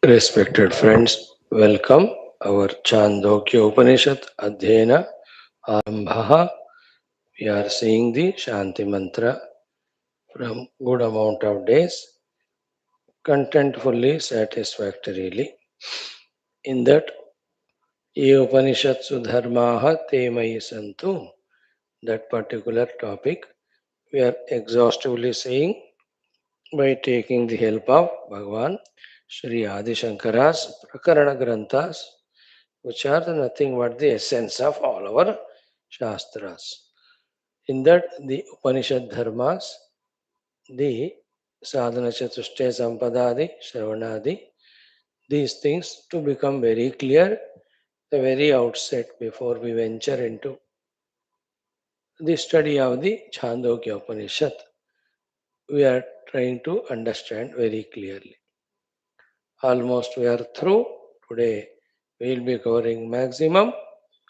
Respected friends, welcome our Chandogya Upanishad Adhyayana Arambhaha. We are seeing the Shanti Mantra from good amount of days, contentfully, satisfactorily. In that, Ye Upanishadsu Dharmaha Te Mayi Santu, that particular topic, we are exhaustively saying by taking the help of Bhagavan Sri Adi Shankara's Prakarana Granthas, which are nothing but the essence of all our Shastras. In that, the Upanishad Dharmas, the Sadhana Chatushtaya Sampadadi, Shravanadi, these things to become very clear the very outset before we venture into the study of the Chandogya Upanishad. We are trying to understand very clearly. Almost we are through. Today we will be covering maximum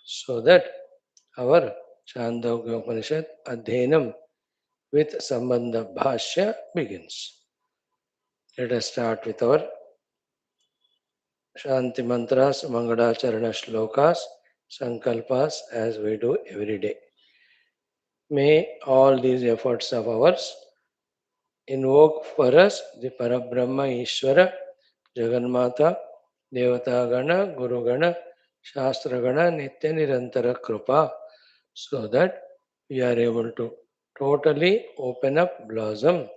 so that our Chandogya Upanishad Adhyanam with Sambandha Bhashya begins. Let us start with our Shanti Mantras, Mangalacharana Shlokas, Sankalpas as we do every day. May all these efforts of ours invoke for us the Parabrahma Ishvara, Jagannatha, Devatagana, Gurugana, Shastragana, Nitya Nirantara Krupa, so that we are able to totally open up, blossom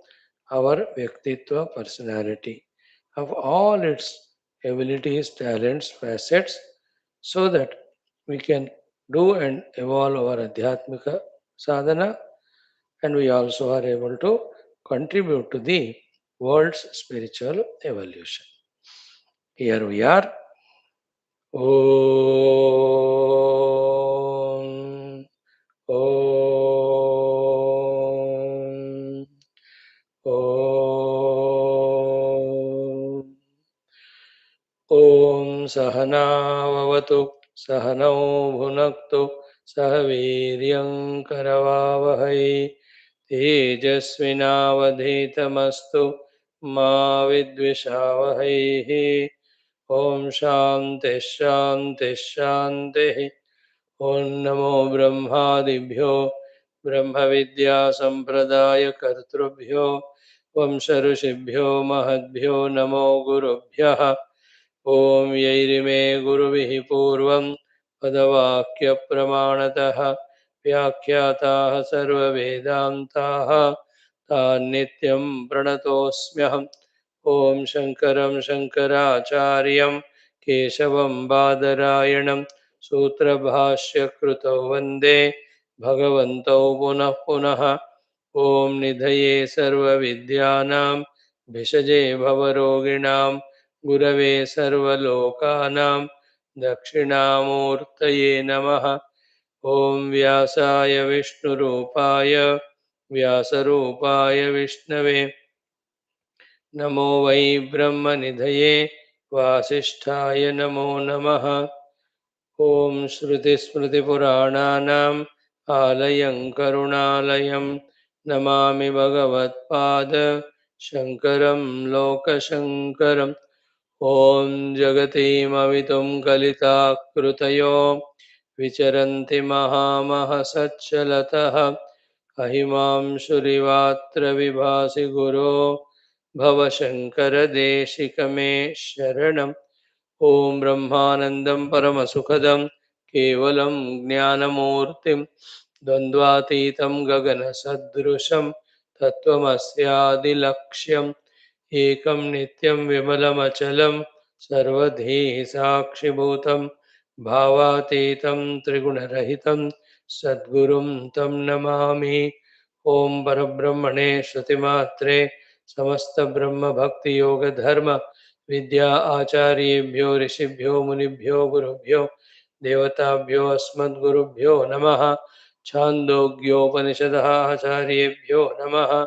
our Vyaktitva personality of all its abilities, talents, facets, so that we can do and evolve our Adhyatmika sadhana, and we also are able to contribute to the world's spiritual evolution. Here we are. Om. Om. Om. Om Sahanavavatu Sahanau Bhunaktu Sahaviryam Karavavahai Tejasvinavadhitamastu Ma Vidvishavahai. Om Shanti Shanti Shanti. Om Namo Brahmadibhyo Brahma Vidya Sampradaya Kartrubhyo Vamsharusibhyo Mahadbhyo Namo Gurubhyaha. Om Yairime Guruvihi Purvam Padavakya Pramanataha Vyakhyataha Sarva Vedantaha Nityam Pranatosmyaham. Om Shankaram Shankaracharyam Keshavam Badarayanam Sutra Bhashya Krutau Vande Bhagavantau Punah Punaha. Om Nidhaye Sarva Vidyanam Bhishaje Bhavaroginam Gurave Sarvalokanam Dakshinamurtaye Namaha. Om Vyasaya Vishnurupaya Vyasarupaya Vishnave Namo Vai Brahmanidhaye Vasisthaya Namo Namaha. Om Shruti Smriti Purananam Alayam Karunalayam Namami Bhagavat Pada Shankaram Lokashankaram. Om Jagatim Avitum Kalita Krutayo Vicharanti Mahamahasachalataha Ahimam Shurivatra Vibhasi Guru Bhava Shankara Deshikame Sharanam. Om Brahmanandam Paramasukadam Kevalam Jnanamurtim Dandvatitam Gagana Sadrusham Tattvamasyaadilakshyam Ekam Nityam Vimalamachalam Sarvadhi Sakshibhutam Bhavatitam Trigunarahitam Sadgurum Tam Namami. Om Parabrahmane Shrutimatre Samasta Brahma Bhakti Yoga Dharma Vidya Acharyebhyo Rishibhyo Munibhyo Gurubhyo Devatabhyo Asmadgurubhyo Namaha. Chandogyopanishadः Acharyebhyo Namaha.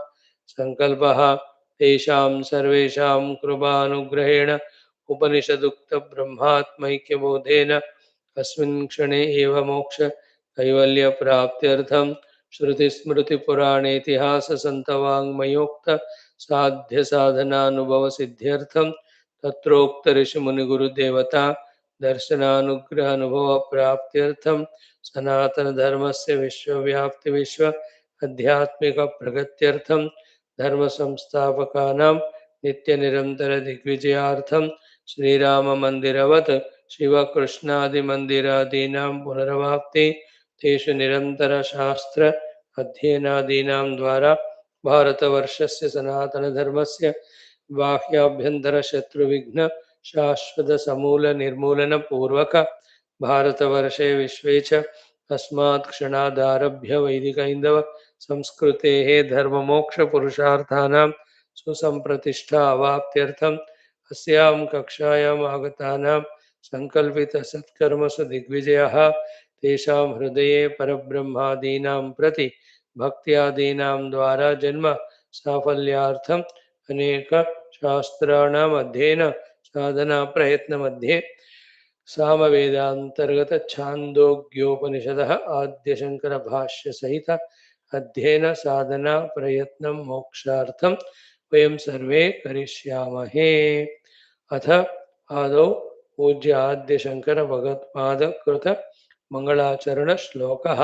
Sankalpaha तेषां सर्वेषां कृपानुग्रहेण उपनिषदुक्तब्रह्मात्मैक्यबोधेन अस्मिन् क्षणे एव मोक्ष कैवल्यप्राप्त्यर्थं श्रुतिस्मृतिपुराणेतिहाससन्तवाङ्मयोक्त साध्यसाधनानुभवसिद्ध्यर्थं तत्रोक्त ऋषि मुनि गुरु देवता दर्शनानुग्रह अनुभव प्राप्त्यर्थम सनातन धर्मस्य विश्वव्याप्ति विश्व आध्यात्मिक प्रगत्यर्थम धर्म संस्थापकानां नित्य निरंतर दिग्विजयार्थम श्रीराम मंदिरवत् शिवकृष्णादि मंदिरादीनां पुनर्वाप्ति तेषु निरंतर शास्त्र अध्ययनादीनां द्वारा भारतवर्षस्य सनातनधर्मस्य बाह्याभ्यंतर शत्रुविघ्न शाश्वत समूल निर्मूलन पूर्वक भारतवर्षे विश्वे च अस्मात् क्षणादारभ्य वैदिकैन्दव संस्कृतेः धर्ममोक्षपुरुषार्थानां सुसंप्रतिष्ठा अवाप्त्यर्थम् अस्यां कक्षायाम् आगतानां सङ्कल्पितसत्कर्मसु दिग्विजयः तेषां हृदये परब्रह्मादीनां प्रति भक्त्यादीनां द्वारा जन्म साफल्यार्थम् अनेक शास्त्राणाम् अध्ययन साधना प्रयत्न मध्ये सामवेदांतर्गत छांदोग्योपनिषदः आद्य शंकर भाष्य सहित अध्ययन साधना प्रयत्न मोक्षार्थम वयं सर्वे करिष्यामहे। अथ आदौ पूज्य आद्य शंकर भगवत्पाद कृत मंगलाचरण श्लोकः।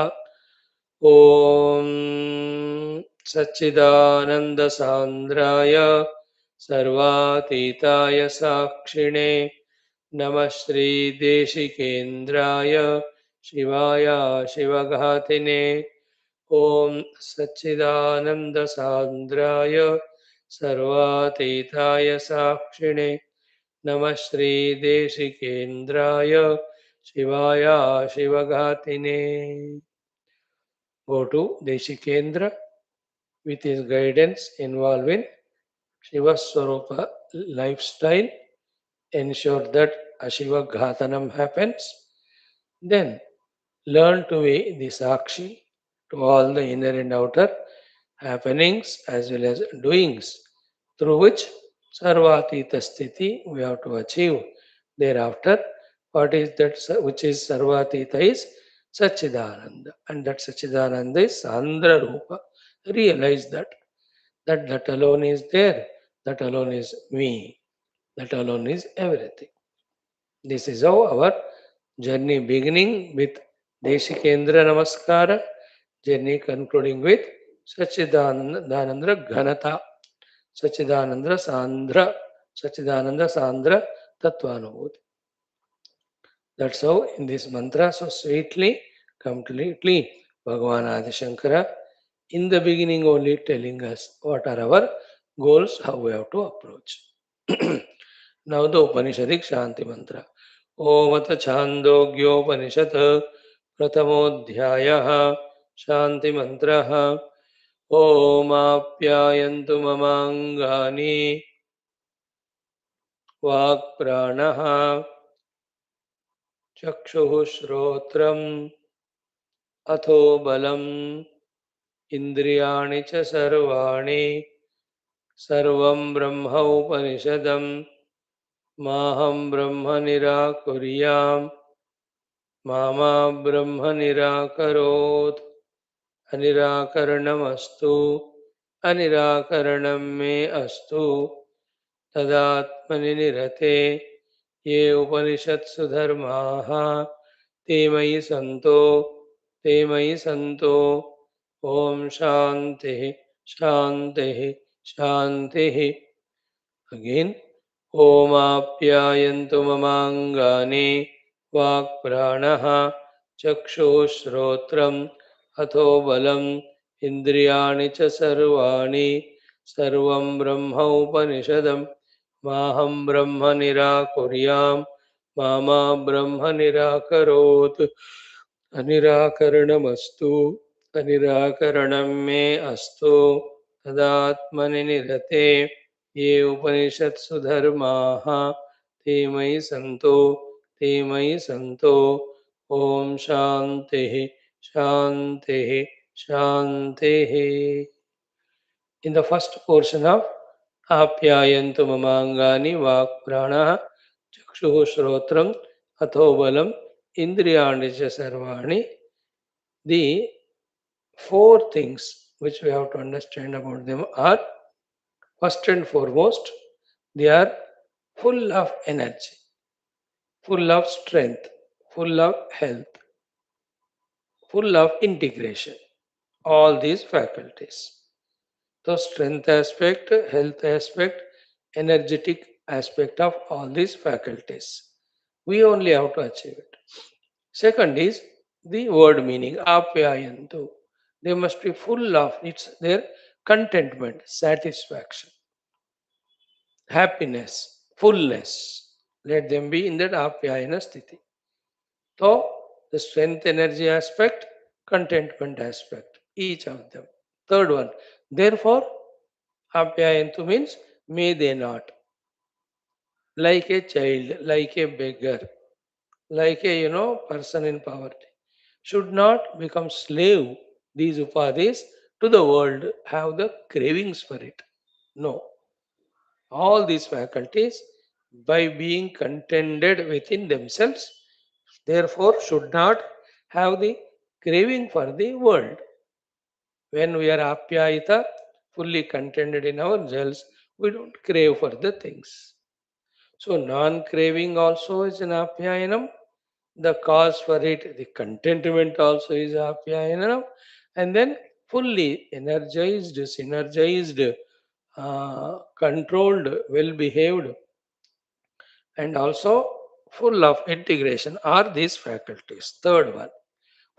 ओम सच्चिदानंद सांद्राय सर्वातीताय साक्षिणे नमः श्री देशिकेन्द्राय शिवाय शिवघातिने। ओम सच्चिदानंद सांद्राय सर्वातीताय साक्षिणे नमः श्री देशिकेन्द्राय शिवाय शिवघातिने। Go to Deshikendra with his guidance involving Shiva Swarupa lifestyle. Ensure that Ashiva Ghatanam happens. Then learn to be the Sakshi to all the inner and outer happenings as well as doings, through which Sarvatita Sthiti we have to achieve. Thereafter, what is that which is Sarvatita is Sachidananda, and that Sachidananda is Sandra Rupa. Realize that alone is there, that alone is me, that alone is everything. This is how our journey beginning with Deshikendra Namaskara, journey concluding with Sachidananda Ghanata, Sachidananda Sandra Tattvanubhuti. That's how in this mantra so sweetly, completely, Bhagavan Adi Shankara in the beginning only telling us what are our goals, how we have to approach. Now the Upanishadic Shanti mantra. Om At Chandogyopanishad Pratamodhyayah Shanti mantra. Om Apyayantu Mamangani Vak Pranaha Chakshuh Shrotram Atho Balam Indriyani Cha Sarvani Sarvam Brahma Upanishadam Maham Brahma Nirakuryam Mama Brahma Nirakarot Anirakaranamastu Anirakaranam me astu Tadatmani nirate Ye Upanishatsu dharmaha Te mayi santo Om Shanti Shanti Shanti. Again, Om Apyayantu Mamangani Vak Pranaha Chakshu Shrotram Atho Balam Indriyani Cha Sarvani Sarvam Brahma Upanishadam Maham Brahma Nirakuryam Mama Brahma Nirakarot Anirakaranamastu Anirakaranam me astu Tadatmani nirate Ye Upanishatsu dharmaha Te mayi santo Om Shanti Shanti Shanti. In the first portion of Apyayantu Mamangani Vak Prana Chakshu Shrotram Atho Balam Indriyani Cha Sarvani, the four things which we have to understand about them are, first and foremost, they are full of energy, full of strength, full of health, full of integration. All these faculties. The strength aspect, health aspect, energetic aspect of all these faculties. We only have to achieve it. Second is the word meaning, apyayantu. They must be full of its their contentment, satisfaction, happiness, fullness. Let them be in that apyayana sthiti. So the strength energy aspect, contentment aspect, each of them. Third one, therefore, apyayantu means may they not, like a child, like a beggar, like a person in poverty, should not become slave these upadhis to the world, have the cravings for it. No, all these faculties by being contented within themselves, therefore should not have the craving for the world. When we are apyayita, fully contented in ourselves, we don't crave for the things. So non-craving also is an apyayanam. The cause for it, the contentment also is apyayanam. And then fully energized, synergized, controlled, well-behaved, and also full of integration are these faculties. Third one.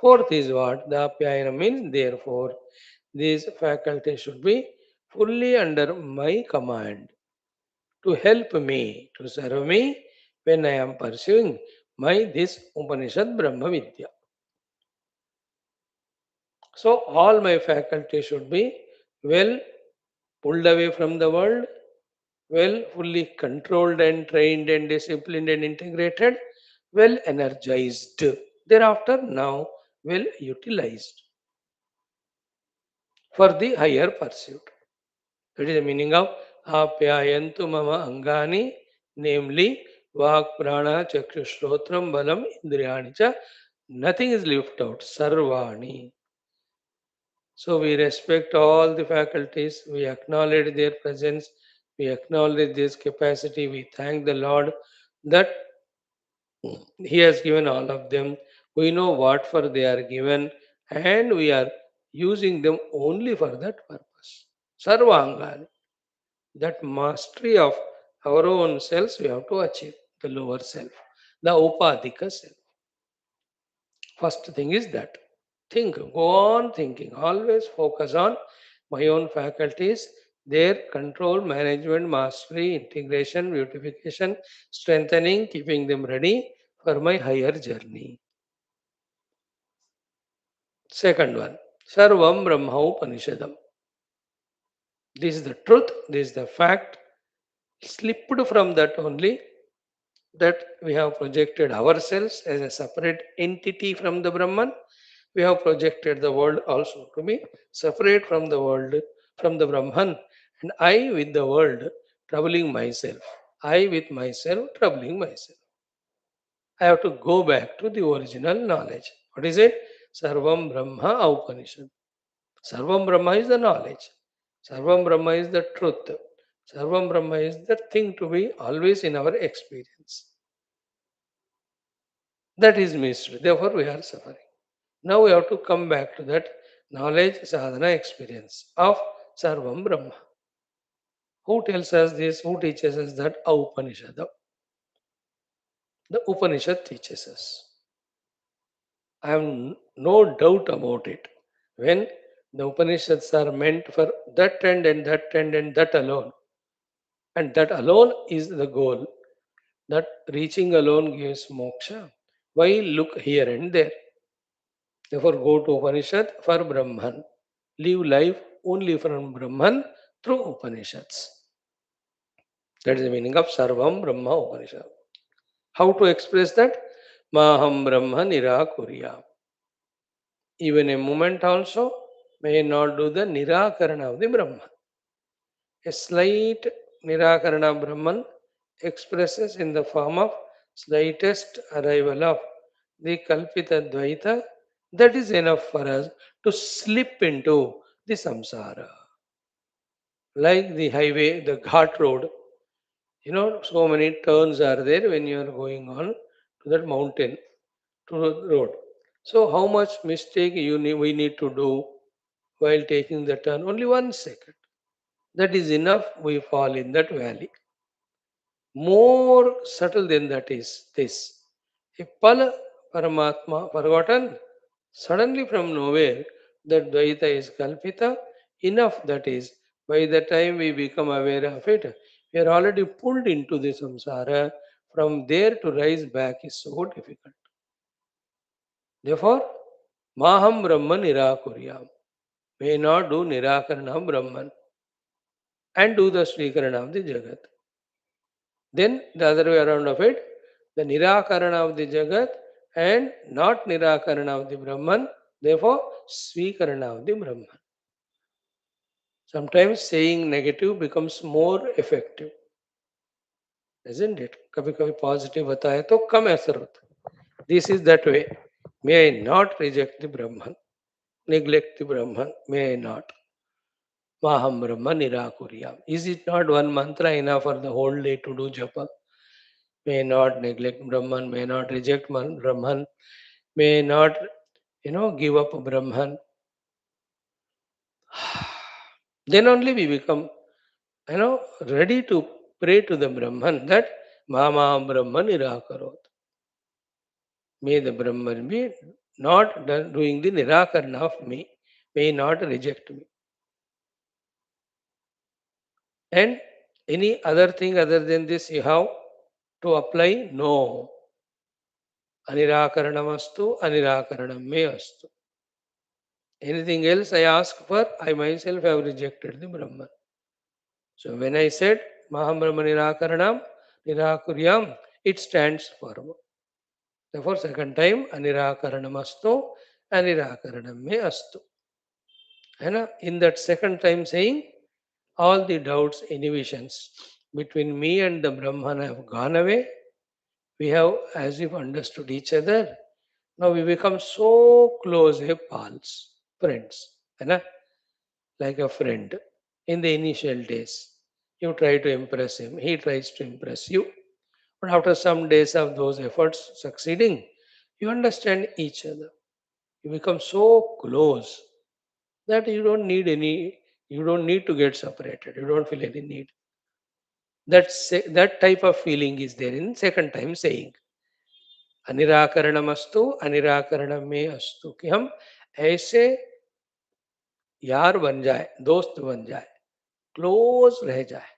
Fourth is what? The apyayana means therefore these faculties should be fully under my command to help me, to serve me when I am pursuing my this Upanishad Brahma Vidya. So all my faculties should be well pulled away from the world, well fully controlled and trained and disciplined and integrated, well energized. Thereafter now well utilized for the higher pursuit. That is the meaning of apyayantu mama angani, namely vak prana chakshu shrotram balam indriyani cha. Nothing is left out. Sarvani. So we respect all the faculties, we acknowledge their presence, we acknowledge this capacity, we thank the Lord that He has given all of them. We know what for they are given, and we are using them only for that purpose. Sarvangani. That mastery of our own selves we have to achieve, the lower self, the upadhika self. First thing is that. Think, go on thinking, always focus on my own faculties, their control, management, mastery, integration, beautification, strengthening, keeping them ready for my higher journey. Second one, Sarvam Brahma Upanishadam. This is the truth, this is the fact. Slipped from that only, that we have projected ourselves as a separate entity from the Brahman. We have projected the world also to be separate from the world, from the Brahman, and I with the world troubling myself. I with myself troubling myself. I have to go back to the original knowledge. What is it? Sarvam Brahma Upanishad. Sarvam Brahma is the knowledge. Sarvam Brahma is the truth. Sarvam Brahma is the thing to be always in our experience. That is mystery. Therefore, we are suffering. Now we have to come back to that knowledge, sadhana, experience of Sarvam Brahma. Who tells us this? Who teaches us that? Upanishad. The Upanishad teaches us. I have no doubt about it. When the Upanishads are meant for that and that and that alone, and that alone is the goal, that reaching alone gives moksha. Why look here and there? Therefore, go to Upanishad for Brahman. Live life only from Brahman through Upanishads. That is the meaning of Sarvam Brahma Upanishad. How to express that? Maham Brahma Nirakuriya. Even a moment also may not do the Nirakarana of the Brahman. A slight Nirakarana of Brahman expresses in the form of slightest arrival of the Kalpita Dvaita. That is enough for us to slip into the samsara. Like the highway, the ghat road, So many turns are there when you are going on to that mountain, to the road. So how much mistake we need to do while taking the turn? Only 1 second. That is enough. We fall in that valley. More subtle than that is this. If Pala Paramatma forgotten, suddenly from nowhere, that Dvaita is Kalpita, enough that is, by the time we become aware of it, we are already pulled into the samsara. From there to rise back is so difficult. Therefore, Maham Brahman Nirakuryam. May not do Nirakarana Brahman and do the Srikarana of the Jagat. Then the other way around of it, the Nirakarana of the Jagat and not Nirakarana of the Brahman, therefore Svikarana of the Brahman. Sometimes saying negative becomes more effective, isn't it? कभी कभी positive होता है तो कम असर होता है. This is that way. May I not reject the Brahman, neglect the Brahman, may I not. Maham Brahma Nirakuryam. Is it not one mantra enough for the whole day to do japa? May not neglect Brahman, may not reject Brahman, may not, give up Brahman. Then only we become, ready to pray to the Brahman that Mama Brahman Nirakarot. May the Brahman be not doing the Nirakarana of me, may not reject me. And any other thing other than this you have to apply? No. Anirakaranamastu, Anirakaranam me astu. Anything else I ask for, I myself have rejected the Brahman. So when I said Maham Brahma Nirakaranam, Nirakuryam, it stands for. Therefore, second time, Anirakaranamastu, Anirakaranam me astu. In that second time saying, all the doubts, inhibitions between me and the Brahman have gone away. We have as if understood each other. Now we become so close, pals, friends. Like a friend. In the initial days, you try to impress him, he tries to impress you. But after some days of those efforts succeeding, you understand each other. You become so close that you don't need to get separated. You don't feel any need. That type of feeling is there in second time saying. अनिराकरणमस्तु अनिराकरण में अस्तु कि हम ऐसे यार बन जाए, दोस्त बन जाए, क्लोज रह जाए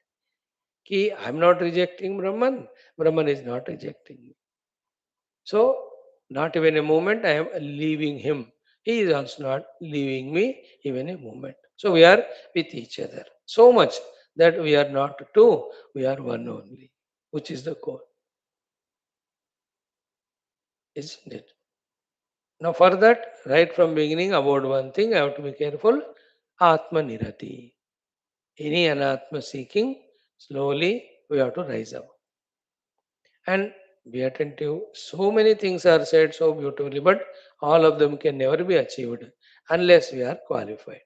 कि I am not rejecting Brahman, Brahman is not rejecting me. So not even a moment I am leaving him. He is also not leaving me even a moment. So we are with each other. So much that we are not two, we are one only, which is the core. Isn't it? Now for that, right from beginning about one thing, I have to be careful. Atma Nirati. Any anatma seeking, slowly we have to rise up. And be attentive. So many things are said so beautifully, but all of them can never be achieved unless we are qualified.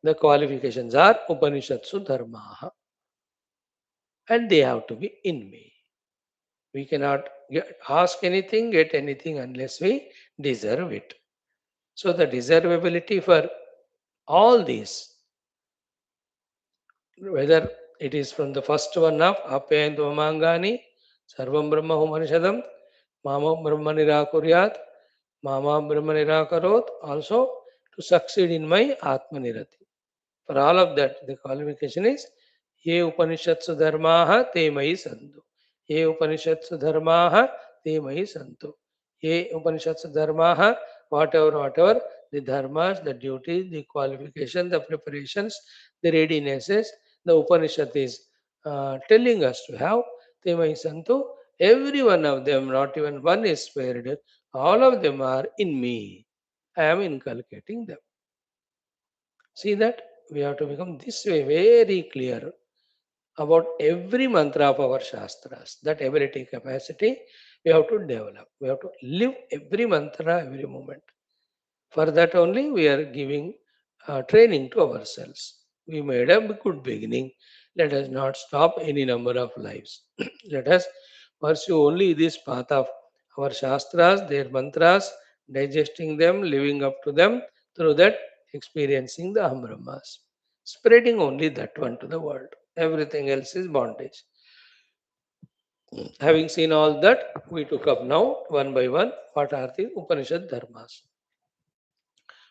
The qualifications are Upanishatsu Dharmaha, and they have to be in me. We cannot ask anything, get anything unless we deserve it. So the deservability for all these, whether it is from the first one of Apayantu Mamangani, Sarvam Brahma Upanishadam, Mama Brahma Nirakuryat, Mama Brahma Nirakarot, also to succeed in my Atma Nirati. For all of that, the qualification is Ye Upanishatsu Dharmaha Te Mai Santu. Ye Upanishatsu Dharmaha Te Mai Santu. Ye Upanishatsu Dharmaha, whatever the dharmas, the duties, the qualification, the preparations, the readinesses, the Upanishad is telling us to have Te Mai Santu. Every one of them, not even one is spared. All of them are in me. I am inculcating them. See that we have to become this way very clear about every mantra of our Shastras. That ability, capacity, we have to develop. We have to live every mantra every moment. For that only we are giving training to ourselves. We made a good beginning. Let us not stop any number of lives. Let us pursue only this path of our Shastras, their mantras, digesting them, living up to them, through that experiencing the Aham Brahmas. Spreading only that one to the world. Everything else is bondage. Having seen all that, we took up now one by one what are the Upanishad Dharmas.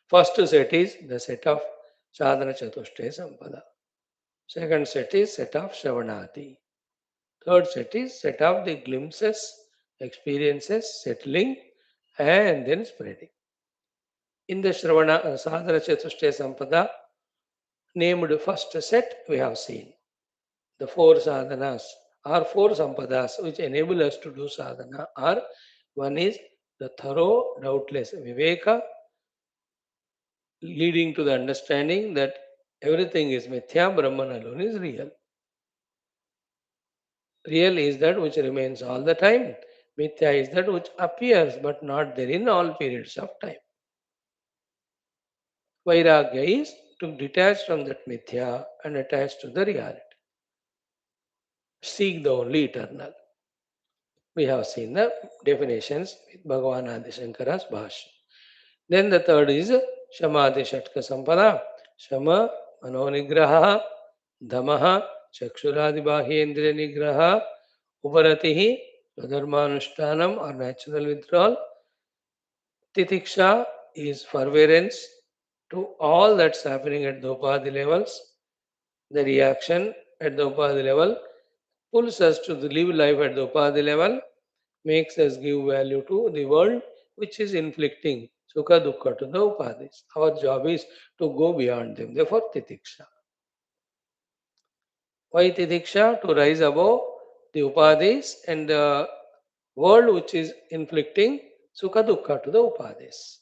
First set is the set of Sadhana Chatushtaya Sampada. Second set is set of Shravanati. Third set is set of the glimpses, experiences, settling, and then spreading. In the Sadhana Chatushtaya Sampada, named first set, we have seen the four sadhanas or four sampadas which enable us to do sadhana are one is the thorough, doubtless viveka, leading to the understanding that everything is mithya, Brahman alone is real. Real is that which remains all the time. Mithya is that which appears but not there in all periods of time. Vairagya is to detach from that mithya and attach to the reality. Seek the only eternal. We have seen the definitions with Bhagavan Adi Shankara's Bhashyam. Then the third is Shamadhi Shatka Sampada. Shama, Manonigraha, Dhamaha, Chakshuradi Bahyendriya Nigraha, Uparatihi, Dharmanushtanam or natural withdrawal. Titiksha is forbearance to all that's happening at the Upadhi levels. The reaction at the Upadhi level pulls us to live life at the Upadhi level, makes us give value to the world which is inflicting Sukha Dukkha to the Upadhis. Our job is to go beyond them. Therefore, Titiksha. Why Titiksha? To rise above the Upadhis and the world which is inflicting Sukha Dukkha to the Upadhis.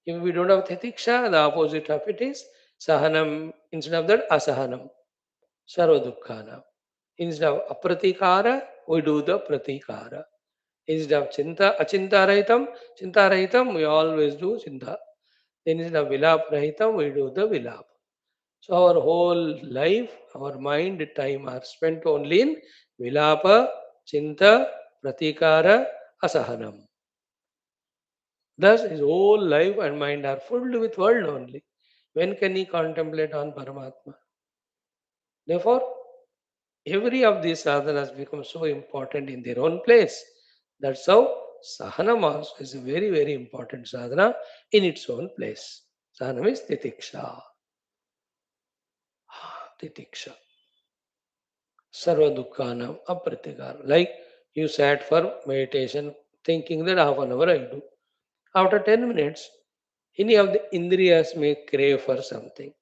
If we don't have Titiksha, the opposite of it is Sahanam. Instead of that, Asahanam. Sarva Dukkhana. Instead of Apratikara, we do the Pratikara. Instead of Chinta Rahitam, we always do Chinta. Instead of Vilap Rahitam, we do the Vilap. So our whole life, our mind, time are spent only in Vilapa, Chinta, Pratikara, Asahanam. Thus his whole life and mind are filled with world only. When can he contemplate on Paramatma? Therefore, every of these sadhanas become so important in their own place. That's how Sahanam also is a very, very important sadhana in its own place. Sahanam is Titiksha. Titiksha. Sarva Dukkhanam Apratikara. Like you sat for meditation thinking that half an hour I do. After 10 minutes, any of the indriyas may crave for something.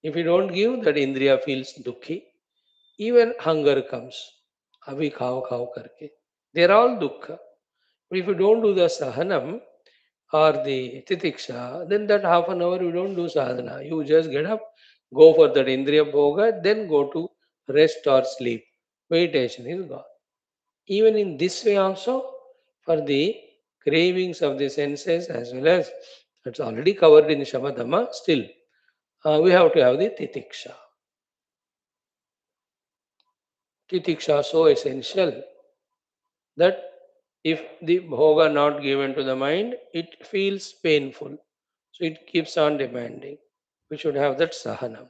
If you don't give, that indriya feels dukhi. Even hunger comes. Abhi khao khao karke. They're all dukkha. But if you don't do the sahanam or the titiksha, then that half an hour you don't do sadhana. You just get up, go for that indriya bhoga, then go to rest or sleep. Meditation is gone. Even in this way also, for the cravings of the senses as well as it's already covered in Shamadama, still we have to have the titiksha. Titiksha so essential that if the bhoga not given to the mind, it feels painful. So it keeps on demanding. We should have that sahanam.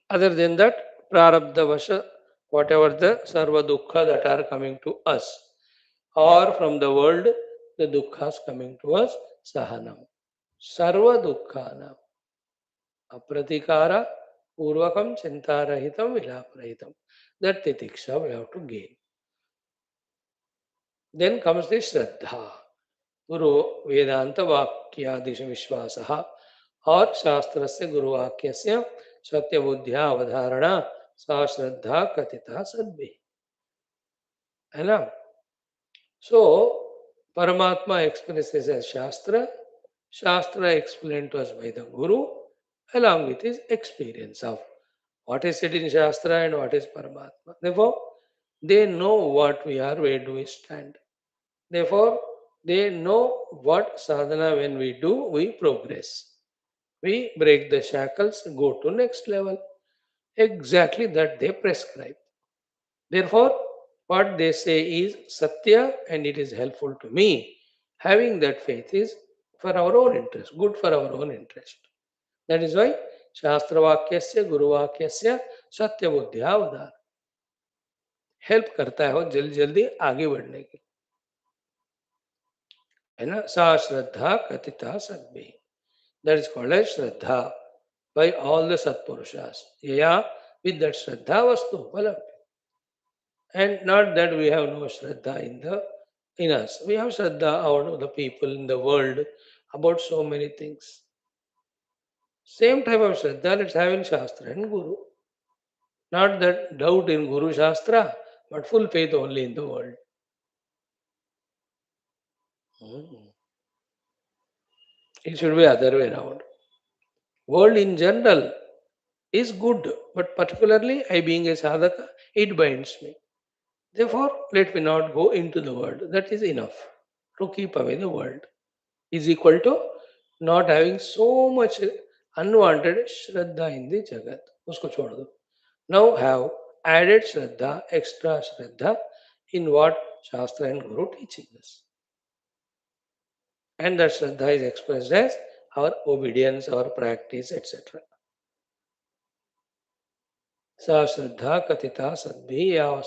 Other than that, prarabdha vasha, whatever the sarva dukkha that are coming to us, or from the world, the dukkhas coming to us, sahanam. Sarva dukkhana, apratikara, purvakam, chintarahitam, vilaprahitam. That titiksha we have to gain. Then comes the Shraddha, Guru Vedanta Vakyadisha Vishwasaha, और शास्त्र से गुरुवाक्य से सत्य बुद्धिया अवधारणा सा श्रद्धा कथिता सद्भि है ना. So Paramatma expresses as Shastra, Shastra explained to us by the Guru along with his experience of what is said in Shastra and what is Paramatma. Therefore, they know what we are, where do we stand. Therefore, they know what sadhana when we do, we progress. We break the shackles, go to next level. Exactly that they prescribe. Therefore, what they say is Satya and it is helpful to me. Having that faith is for our own interest, good for our own interest. That is why Shastra Vakyasya, Guru Vakyasya, Satya Buddhya Avadar. Help करता है वो जल्दी जल्दी आगे बढ़ने की है ना सा श्रद्धा कथिता सद्भि दैट इज कॉल्ड एज श्रद्धा by all the Satpurushas. Yeah, with that Shraddha Vastu Phalam. And not that we have no Shraddha in us. We have Shraddha out of the people in the world about so many things. Same type of Shraddha let's have in Shastra and Guru. Not that doubt in Guru Shastra, but full faith only in the world. Hmm. It should be other way around. World in general is good, but particularly I being a sadhaka, it binds me. Therefore, let me not go into the world. That is enough to keep away the world. Is equal to not having so much unwanted Shraddha in the Jagat. Usko chhod do. Now have added Shraddha, extra Shraddha in what Shastra and Guru teaching us. And that Shraddha is expressed as our obedience, our practice, etc. Sa Shraddha Katita Sadbhi.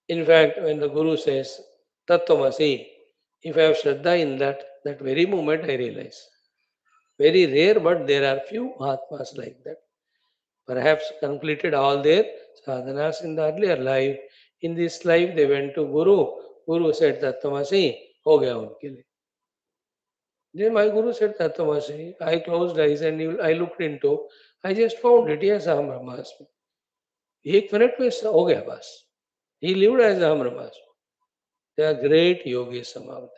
In fact, when the Guru says Tattvamasi, if I have Shraddha in that, that very moment I realize. Very rare, but there are few Mahatmas like that. Perhaps completed all their sadhanas in the earlier life. In this life, they went to Guru. Guru said Tattvamasi, ho gaya unke liye. Then my Guru said Tattvamasi. I closed eyes and I looked into. I just found it. Yes, Aham Brahmasmi. एक minute में हो गया बस. He lived as Aham Brahmasmi. They are great yogis, some of them.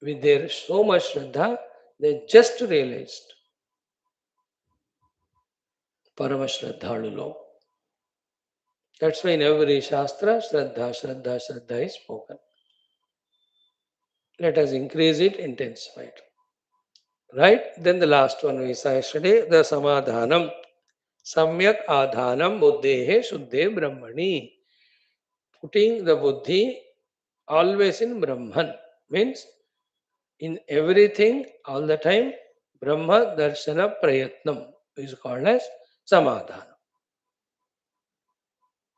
With their so much Shraddha, they just realized Parama Shraddhalu log. That's why in every Shastra, Shraddha, Shraddha, Shraddha is spoken. Let us increase it, intensify it. Right? Then the last one we saw yesterday, the Samadhanam. Samyak Adhanam Buddhehe Shuddhe Brahmani. Putting the Buddhi always in Brahman. Means in everything, all the time, Brahma Darshana Prayatnam is called as Samadhana.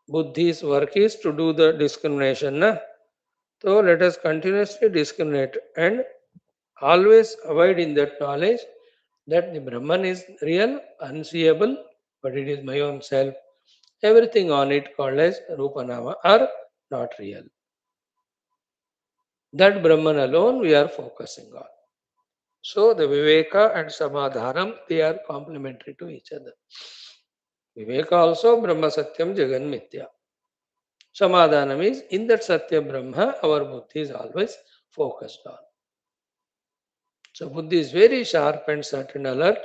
Buddhi's work is to do the discrimination. Na? So let us continuously discriminate and always abide in that knowledge that the Brahman is real, unseeable, but it is my own self. Everything on it called as Rupanama are not real. That Brahman alone we are focusing on. So the Viveka and Samadhanam, they are complementary to each other. Viveka also Brahma Satyam Jagan Mithya. Samadhanam is in that Satya Brahma, our Buddhi is always focused on. So Buddhi is very sharp and certain alert,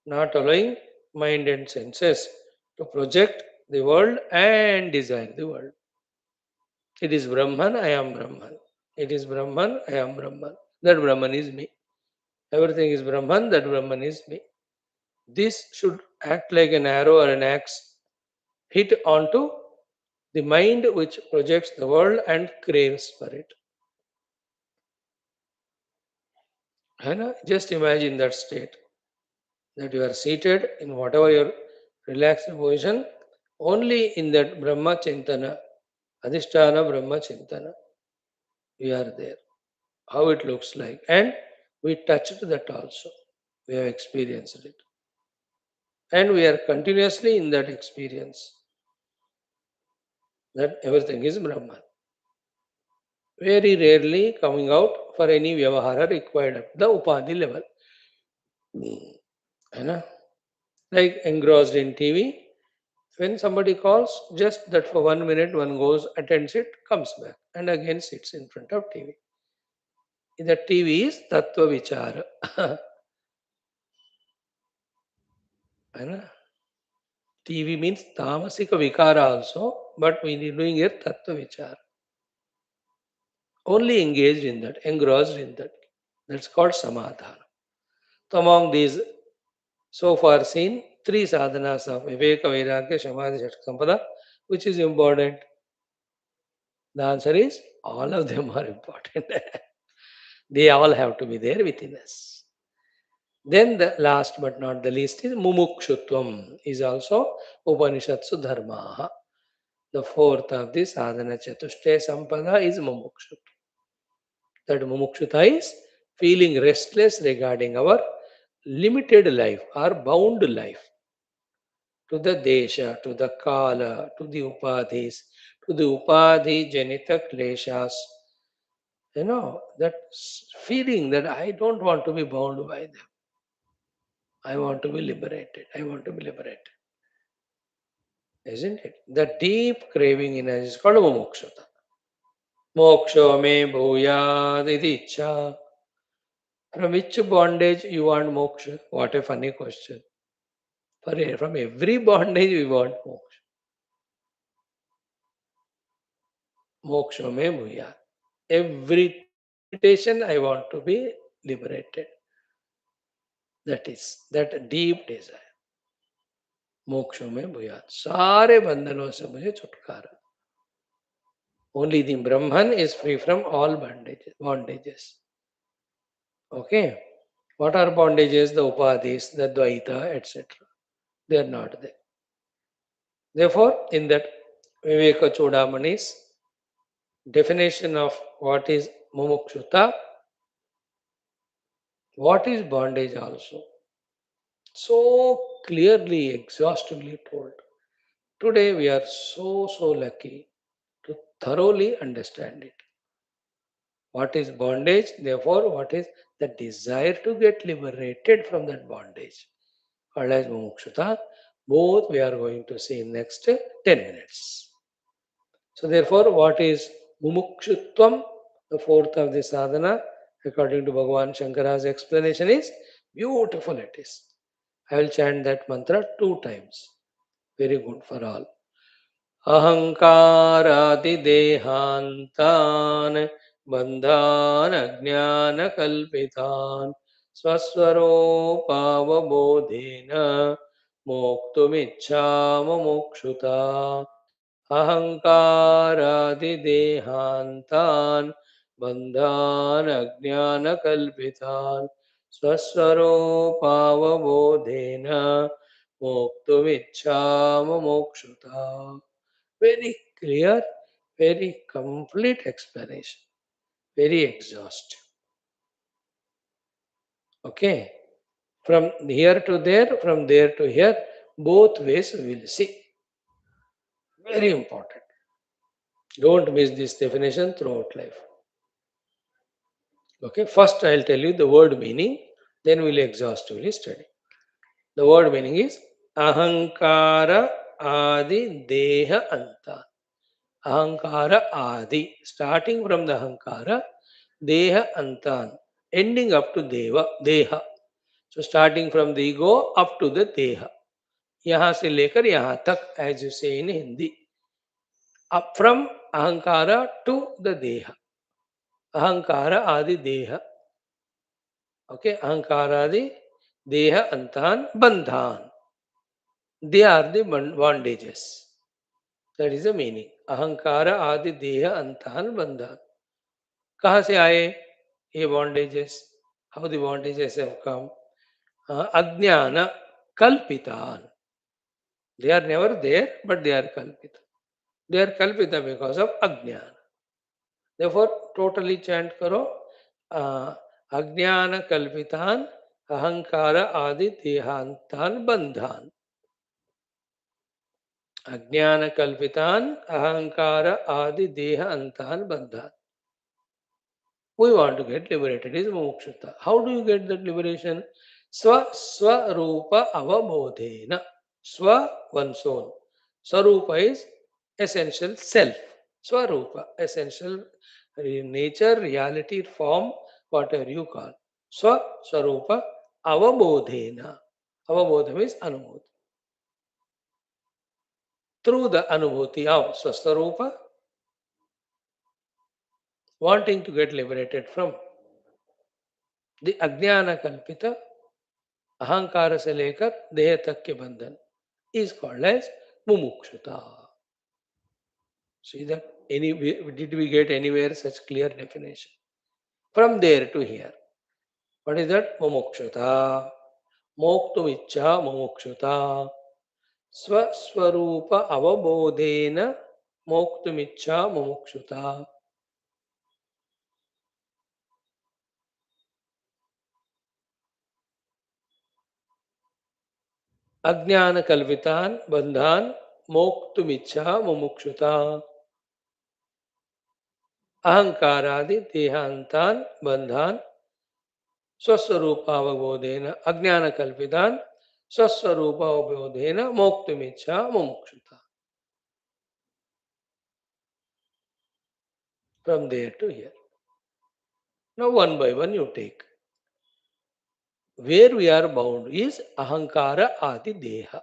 not allowing mind and senses to project the world and desire the world. It is Brahman, I am Brahman. It is Brahman, I am Brahman. That Brahman is me. Everything is Brahman, that Brahman is me. This should act like an arrow or an axe hit onto the mind which projects the world and craves for it. Just imagine that state that you are seated in whatever your relaxed position, only in that Brahma Chintana, Adhisthana Brahma Chintana, we are there. How it looks like. And we touched that also. We have experienced it. And we are continuously in that experience that everything is Brahman. Very rarely coming out for any Vyavahara required at the Upadhi level. Like engrossed in TV, when somebody calls, just that for 1 minute one goes, attends it, comes back, and again sits in front of TV. The TV is Tattva Vichara. TV means Tamasika Vikara also, but we are doing here Tattva Vichara. Only engaged in that, engrossed in that. That's called Samadhana. So among these, so far seen, three sadhanas of Viveka, Vairagya, Samadhi, Sampada, which is important? The answer is all of them are important. They all have to be there within us. Then the last but not the least is Mumukshutvam, is also Upanishatsu Dharmaha. The fourth of the sadhana chatushtaya sampada is Mumukshutva. That Mumukshutva is feeling restless regarding our limited life or bound life to the desha, to the kala, to the upadhis, to the upadhi janita kleshas. That feeling that I don't want to be bound by them. I want to be liberated. I want to be liberated. Isn't it? The deep craving in us is called mumukshata. Moksha me bhuyad iti ichha. From which bondage you want moksha? What a funny question. From every bondage we want moksha. Moksha me bhuyad. Every temptation I want to be liberated. That is that deep desire. मोक्ष में भूयात सारे बंधनों से मुझे छुटकारा. Only the Brahman is free from all bondages. Okay. What are bondages? The upadhis, the dvaita, etc. They are not there. Therefore, in that Viveka Chudamani's definition of what is mumukshuta, what is bondage also, so clearly, exhaustively told. Today we are so lucky to thoroughly understand it. What is bondage? Therefore, what is the desire to get liberated from that bondage? Called as mumukshata. Both we are going to see in next 10 minutes. So, therefore, what is mumukshutvam? The fourth of the sadhana, according to Bhagavan Shankara's explanation, is beautiful. It is. I will chant that mantra 2 times. Very good for all. अहङ्कारादिदेहान्तान् बन्धानज्ञानकल्पितान् स्वस्वरूपावबोधेन मोक्तुमिच्छाममुक्षुता अहङ्कारादिदेहान्तान् बन्धानज्ञानकल्पितान् स्वस्वरूपावबोधेन मोक्तुमिच्छाममुक्षुता. Very clear, very complete explanation, very exhaustive. Okay, from here to there, from there to here, both ways we will see. Very important. Don't miss this definition throughout life. Okay, first I'll tell you the word meaning, then we'll exhaustively study. The word meaning is Ahankara Adi Deha Anta. Ahankara Adi, starting from the Ahankara, Deha Antan, ending up to Deha. So starting from the ego up to the Deha. यहाँ से लेकर यहाँ तक, as you say in Hindi. Up from Ahankara to the Deha. Ahankara Adi Deha. Okay, Ahankara Adi Deha Antan Bandhan. They are the bondages. That is the meaning. Ahankara Adi Deha Antan Bandhan. कहाँ से आए ये bondages? How the bondages have come? Ajnana Kalpitan. They are never there, but they are Kalpita. They are Kalpita because of Ajnana. Therefore, totally chant karo. Ajnana Kalpitan Ahankara Adi Dehantan Bandhan. Ajnana Kalpitan Ahankara Adi Deha Antan Bandhan. We want to get liberated is mumukshata. How do you get that liberation? Swarupa avabodhena. Swa, one's own. Swarupa is essential self. Swarupa, essential nature, reality, form, whatever you call. Swarupa avabodhena. Avabodha means anubhuti. Through the anubhuti of Swaswarupa, wanting to get liberated from the Ajnana Kalpita अहंकार से लेकर देह तक के बंधन is called as mumukshata. See that? Did we get anywhere such clear definition? From there to here. What is that? Mumukshata. Moktum ichha mumukshata. Swaswarupa avabodhena moktum ichha mumukshata. अज्ञान कल्पितान बंधान मोक्तुमिच्छा मुमुक्षुता अहंकारादि देहांतान बंधान स्वस्वरूपावबोधेन अज्ञान कल्पितान स्वस्वरूपावबोधेन मोक्तुमिच्छा मुमुक्षुता. From there to here. Now one by one you take. Where we are bound is ahankara adi deha.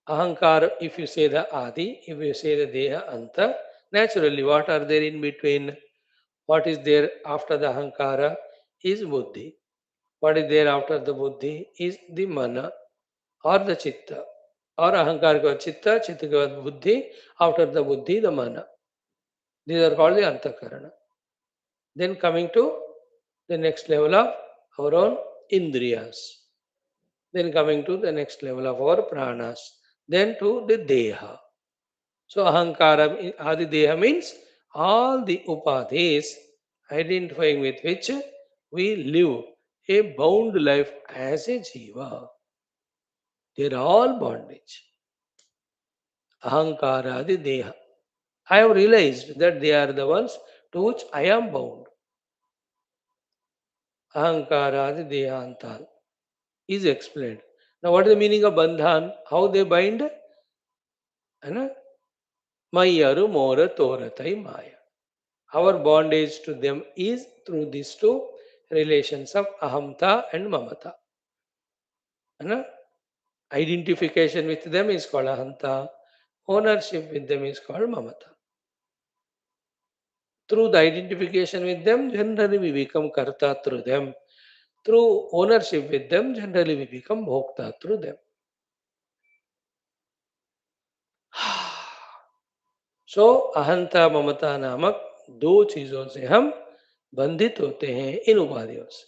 Ahankara, if you say the adi, if you say the deha anta, naturally what are there in between? What is there after the ahankara is buddhi. What is there after the buddhi is the mana or the chitta. Or ahankara ka chitta, chitta ka buddhi, after the buddhi the mana. These are called the antakarana. Then coming to the next level of our own indriyas. Then coming to the next level of our pranas. Then to the deha. So ahankara adi deha means all the upadhis identifying with which we live a bound life as a jiva. They are all bondage. Ahankara adi deha. I have realized that they are the ones to which I am bound. Ahankara adi dehantan is explained. Now what is the meaning of bandhan? How they bind? Mayaru mora toratai maya. Our bondage to them is through these two relations of ahamta and mamata. Identification with them is called ahanta. Ownership with them is called mamata. Through the identification with them, generally we become karta through them. Through ownership with them, generally we become bhokta through them. सो अहंता ममता नामक दो चीजों से हम बंधित होते हैं इन उपाधियों से.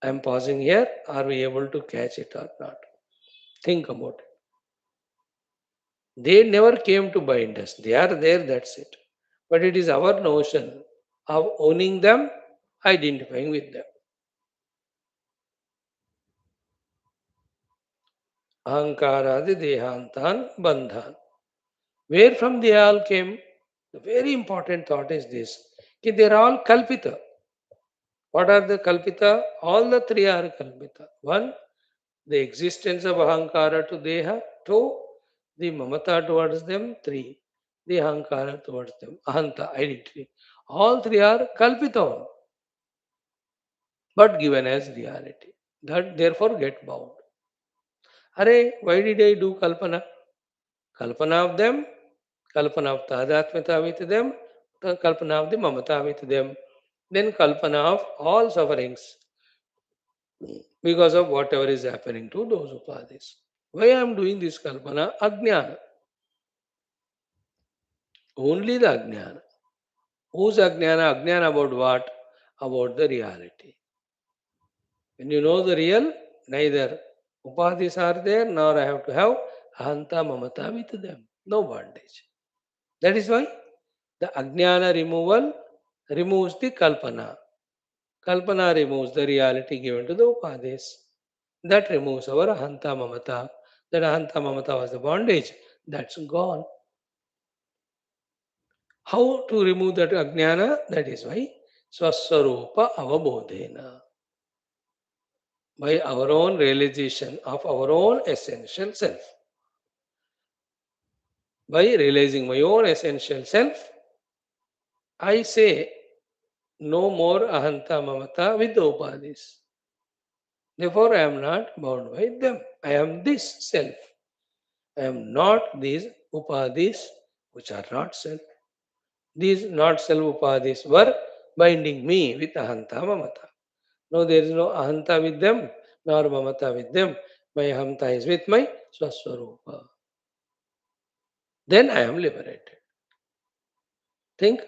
I am pausing here. Are we able to catch it or not? Think about it. They never came to bind us. They are there, that's it. But it is our notion of owning them, identifying with them. Ahankaradi dehantan bandhan. Where from they all came? The very important thought is this. They are all kalpita. What are the kalpita? All the three are kalpita. One, the existence of ahankara to deha. Two, the mamata towards them. Three, the ahankara towards them. Ahanta, identity. All three are kalpita, but given as reality. That therefore get bound. Arey, why did I do kalpana? Kalpana of them, kalpana of tadatmata with them, kalpana of the mamata with them, then kalpana of all sufferings because of whatever is happening to those upadhis. Why I am doing this kalpana? Ajnana. Only the ajnana. Whose ajnana? Ajnana about what? About the reality. When you know the real, neither upadhis are there, nor I have to have ahanta mamata with them. No bondage. That is why the ajnana removal removes the kalpana. Kalpana removes the reality given to the upadhis. That removes our ahanta mamata. That ahanta mamata was the bondage. That's gone. How to remove that ajnana? That is why swaswarupa avabodhena. By our own realization of our own essential self. By realizing my own essential self, I say no more ahanta mamata with the upadhis. Therefore, I am not bound by them. I am this self. I am not these upadhis which are not self. These not self upadhis were binding me with ahanta mamata. No, there is no ahanta with them, nor mamata with them. My ahamta is with my swaswarupa. Then I am liberated. Think,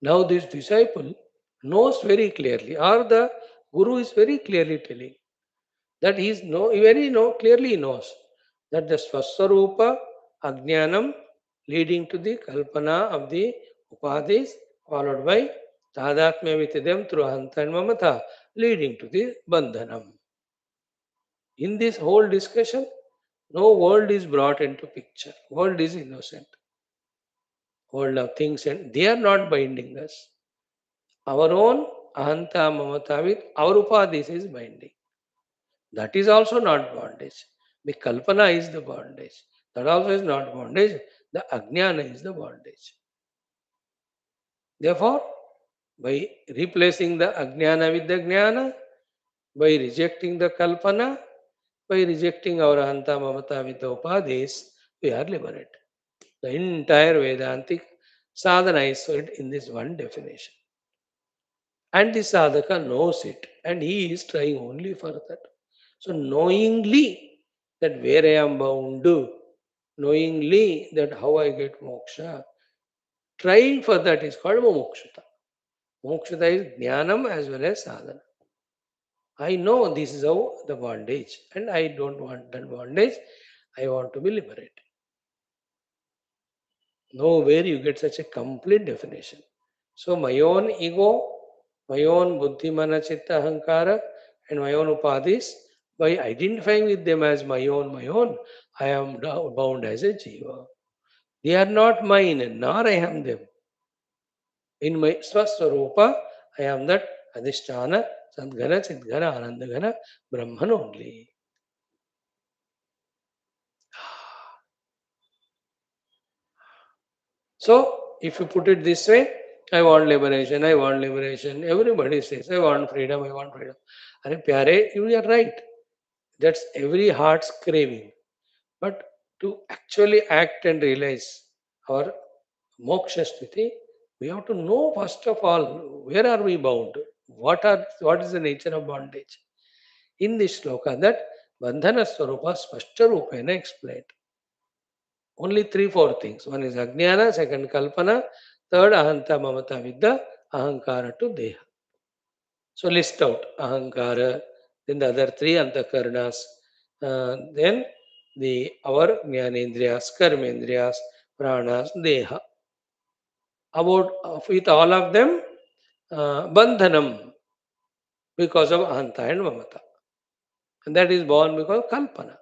now this disciple knows very clearly, or the Guru is very clearly telling that he is clearly knows that the swaswarupa ajnanam leading to the kalpana of the upadhis followed by tadatmya with them through ahanta and mamata leading to the bandhanam. In this whole discussion, no world is brought into picture. World is innocent. World of things and they are not binding us. Our own ahanta mamata with our upadhis is binding. That is also not bondage. The kalpana is the bondage. That also is not bondage. The ajnana is the bondage. Therefore, by replacing the ajnana with the jnana, by rejecting the kalpana, by rejecting our ahanta mamata with the upadhis, we are liberated. The entire Vedantic sadhana is said in this one definition. And the sadhaka knows it and he is trying only for that. So, knowingly that where I am bound, knowingly that how I get moksha, trying for that is called mumukshata. Mumukshata is jnanam as well as sadhana. I know this is how the bondage and I don't want that bondage. I want to be liberated. Nowhere you get such a complete definition. So my own ego, my own buddhi, mana, chitta, ahankara, and my own upadhis, by identifying with them as my own, I am bound as a jiva. They are not mine, nor I am them. In my swaswarupa, I am that adhisthana, sadgana, chidgana, anandagana, Brahman only. So, if you put it this way, I want liberation, I want liberation. Everybody says, I want freedom, I want freedom. Are pyare, you are right. That's every heart's craving. But to actually act and realize our moksha sthiti, we have to know first of all where are we bound? What is the nature of bondage? In this sloka, that bandhana swarupa spashta rupena explained. Only three, four things. One is Ajnana, second Kalpana, third Ahanta Mamata with the Ahankara to Deha. So list out Ahankara, then the other three Antakarnas, then the our Jnanendriyas, Karmendriyas, Pranas, Deha. About with all of them, Bandhanam because of Ahanta and Mamata. And that is born because of Kalpana.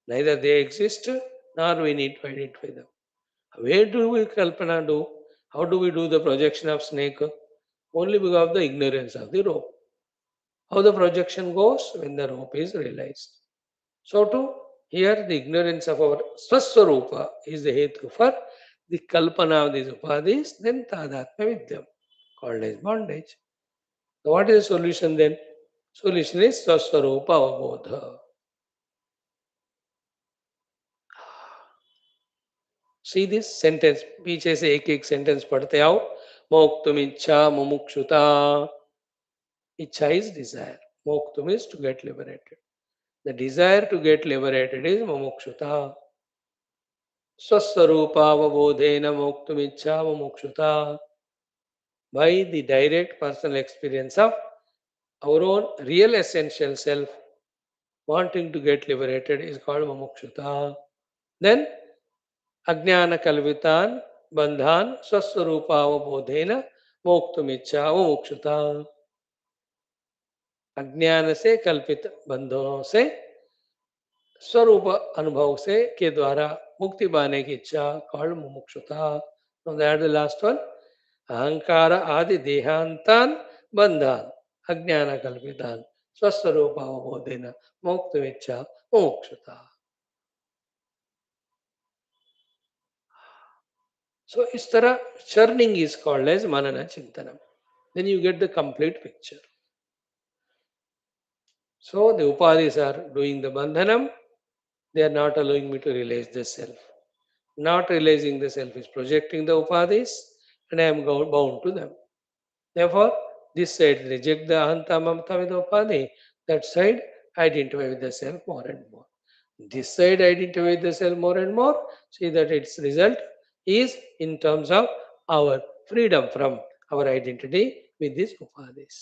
Neither they exist nor we need to identify them. Where do we kalpana do? How do we do the projection of snake? Only because of the ignorance of the rope. How the projection goes when the rope is realized. So too, here the ignorance of our swaswarupa is the hetu for the kalpana of these upadhis, then tadatma with them, called as bondage. So what is the solution then? Solution is swaswarupa avabodha. See this sentence, पीछे से एक sentence पढ़ते आओ. मोक्तुम इच्छा मुमुक्षुता. Ichha is desire. Moktum is to get liberated. The desire to get liberated is mumukshuta. Swaswarupa avabodhena moktum ichha mumukshuta. By the direct personal experience of our own real essential self, wanting to get liberated is called mumukshuta. Then Ajnana kalvitan bandhan swaswarupa avabodhena moktum ichha mumukshuta. अज्ञान से कल्पित बंधनों से स्वरूप अनुभव से के द्वारा मुक्ति पाने की इच्छा कॉल्ड मुमुक्षुता. That the last one. अहंकार आदि देहांतान बंधान अज्ञान कल्पितान स्वस्वरूप अवबोधेन मुक्त इच्छा मुमुक्षुता. सो इस तरह churning is called as manana chintanam. Then you get the complete picture. So the upadhis are doing the bandhanam. They are not allowing me to realize the self. Not realizing the self is projecting the upadhis and I am bound to them. Therefore, This side reject the ahanta mamta with upadhi. That side identify with the self more and more. This side identify with the self more and more. See that its result is in terms of our freedom from our identity with these upadhis.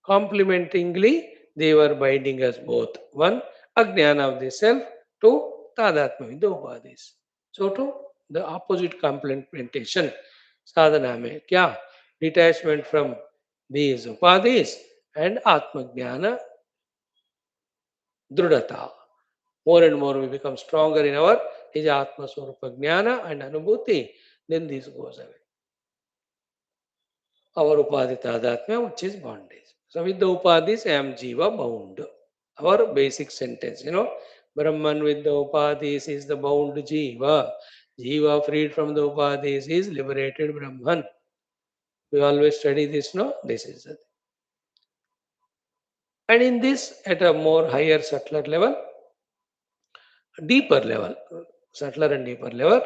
Complementingly, they were binding us both. One, ajnana of the self. Two, tadatma with the upadhis. So, to the opposite complementation, sadhana mein kya? Detachment from these upadhis and atma jnana, drudata. More and more we become stronger in our Atma Swarupa Jnana and Anubhuti, then this goes away. Our Upadhi Tadatmya, which is bondage. So with the Upadhis, I am Jiva bound. Our basic sentence, Brahman with the Upadhis is the bound Jiva. Jiva freed from the Upadhis is liberated Brahman. We always study this, no? This is it. And in this, at a more higher, subtler level, deeper level, subtler and deeper level,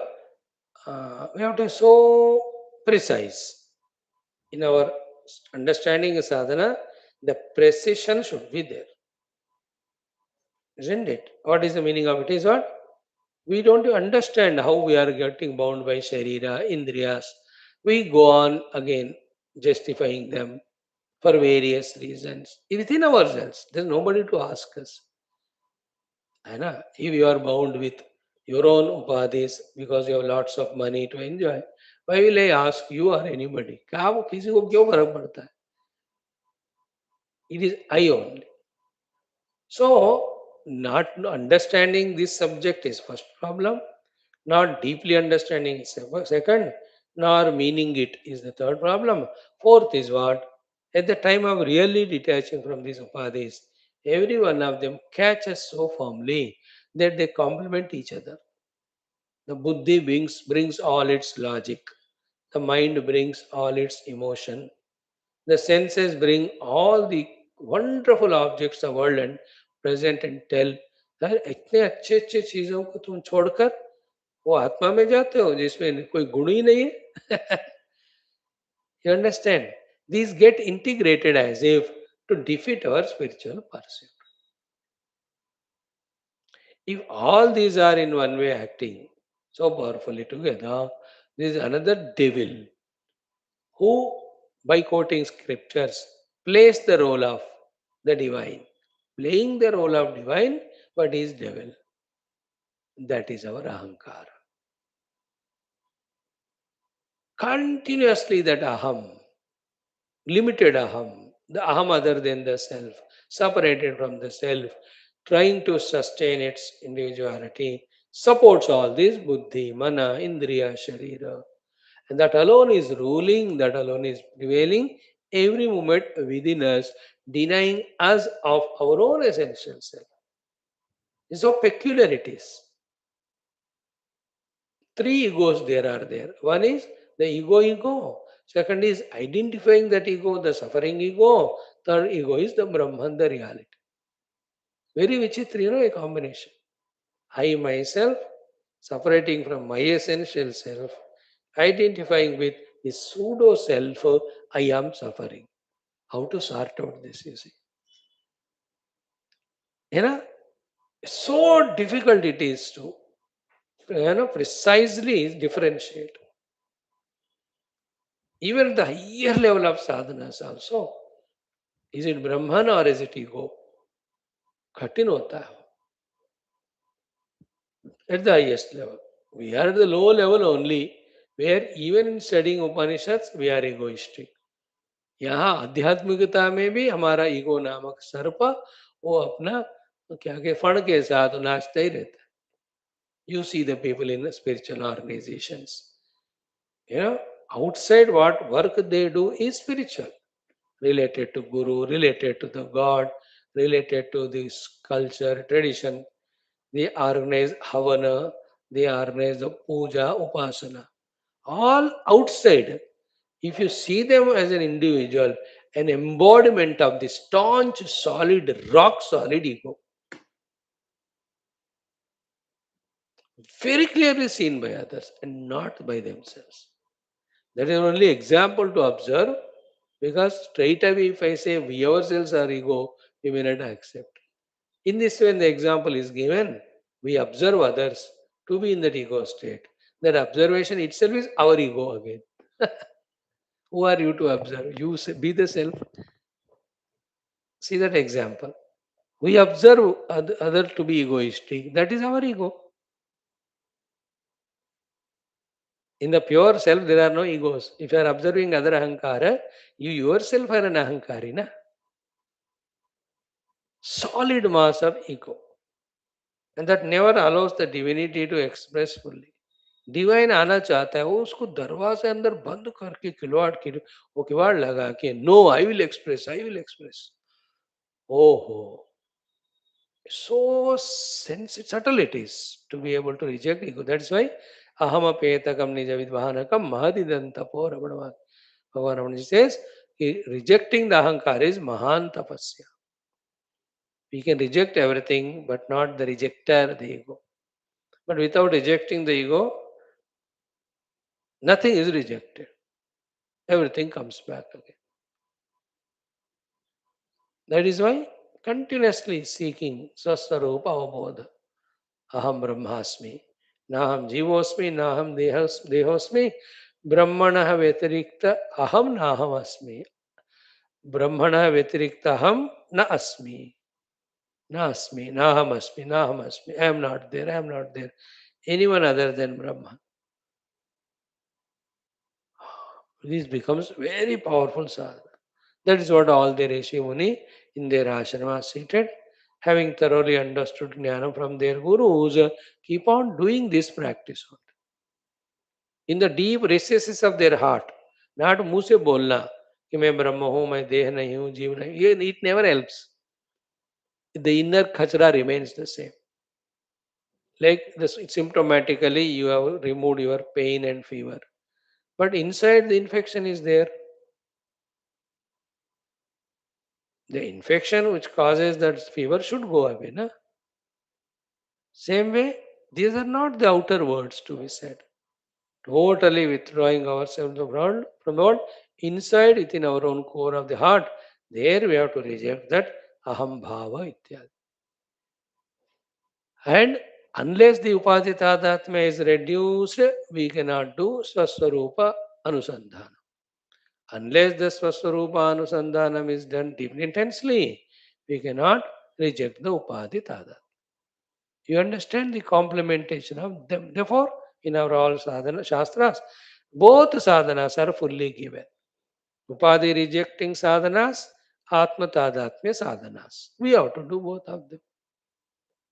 we have to be so precise in our understanding sadhana. The precision should be there, isn't it? What is the meaning of it? Is what we don't understand how we are getting bound by sharira, indriyas. We go on again justifying them for various reasons within ourselves. There's nobody to ask us. है ना? If you are bound with your own upadhis because you have lots of money to enjoy, why will I ask you or anybody? क्या वो किसी को क्यों फर्क पड़ता है? It is I only. So, not understanding this subject is first problem. Not deeply understanding is second. Nor meaning it is the third problem. Fourth is what? At the time of really detaching from these upadhis, every one of them catches so firmly that they complement each other. The buddhi brings all its logic. The mind brings all its emotion. The senses bring all the wonderful objects of world and present and tell यार इतने अच्छे अच्छे चीजों को तुम छोड़कर वो आत्मा में जाते हो जिसमें कोई गुण ही नहीं है. You understand? These get integrated as if to defeat our spiritual pursuit. If all these are in one way acting so powerfully together, there is another devil who, by quoting scriptures, plays the role of the divine. Playing the role of divine, but is devil. That is our ahankara. Continuously that aham, limited aham, the aham other than the self, separated from the self, trying to sustain its individuality, supports all this buddhi, mana, indriya, sharira. And that alone is ruling, that alone is prevailing every moment within us, denying us of our own essential self. So peculiarities. Three egos there are there. One is the ego. Second is identifying that ego, the suffering ego. Third ego is the Brahman, the reality. Very vichitra, a combination. I myself, separating from my essential self, identifying with the pseudo self, I am suffering. How to sort out this, you see? So difficult it is to, precisely differentiate. Even the higher level of sadhanas also, is it Brahman or is it ego? कठिन होता है at the highest level. We are at the low level only, where even in studying Upanishads, we are egoistic. यहाँ आध्यात्मिकता में भी हमारा ego नामक सर्प वो अपना क्या के फण के साथ नाचता ही रहता है. You see the people in the spiritual organizations. Outside what work they do is spiritual, related to Guru, related to the God, related to this culture, tradition. They organize Havana, they organize the Puja, Upasana. All outside. If you see them as an individual, an embodiment of the staunch, solid, rock solid ego, very clearly seen by others and not by themselves. That is only example to observe Because straight away, if I say we ourselves are ego, we may not accept. In this way, when the example is given, we observe others to be in that ego state. That observation itself is our ego again. Who are you to observe? Be the self. See that example. We observe other to be egoistic. That is our ego. In the pure self, there are no egos. If you are observing other ahankara, you yourself are an ahankari. Na? Solid mass of ego. And that never allows the divinity to express fully. Divine आना चाहता है वो उसको दरवाजे अंदर बंद करके वो किवाड़ लगा के नो आई विल एक्सप्रेस ओहो so subtle it is to be able to reject ego. That's why aham apetakam nijavidvahanakam mahadidantapor abhanavat. Bhagavan Ramana says rejecting the ahankar is mahan tapasya. We can reject everything but not the rejecter, the ego. But without rejecting the ego, nothing is rejected. Everything comes back again. That is why continuously seeking Swasarupa Avabodha. Aham Brahmasmi. Naham Jivosmi, Naham Dehosmi. Brahmana Vetirikta Aham Naham Asmi. Brahmana Vetirikta Aham Na Asmi. Na Asmi. Naham Asmi. Naham Asmi. I am not there. I am not there. Anyone other than Brahman. This becomes very powerful sadhana. That is what all the Rishi Muni in their ashrama seated, having thoroughly understood Jnana from their gurus, keep on doing this practice. In the deep recesses of their heart, not मुंह से बोलना कि मैं ब्रह्म हूँ मैं देह नहीं हूँ जीव नहीं ये it never helps. The inner khachra remains the same. Like this, symptomatically you have removed your pain and fever, but inside the infection is there. The infection which causes that fever should go away. Na? Same way, these are not the outer words to be said. Totally withdrawing ourselves from the world, inside within our own core of the heart, there we have to reject that aham bhava ityadi. And unless the upaditadatma is reduced, we cannot do swaswarupa anusandhana. Unless the swaswarupa anusandhanam is done deeply intensely, we cannot reject the upaditadatma. You understand the complementation of them. Therefore, in our all sadhana shastras, both sadhanas are fully given. Upadhi rejecting sadhanas, Atma Tadatmya sadhanas. We have to do both of them.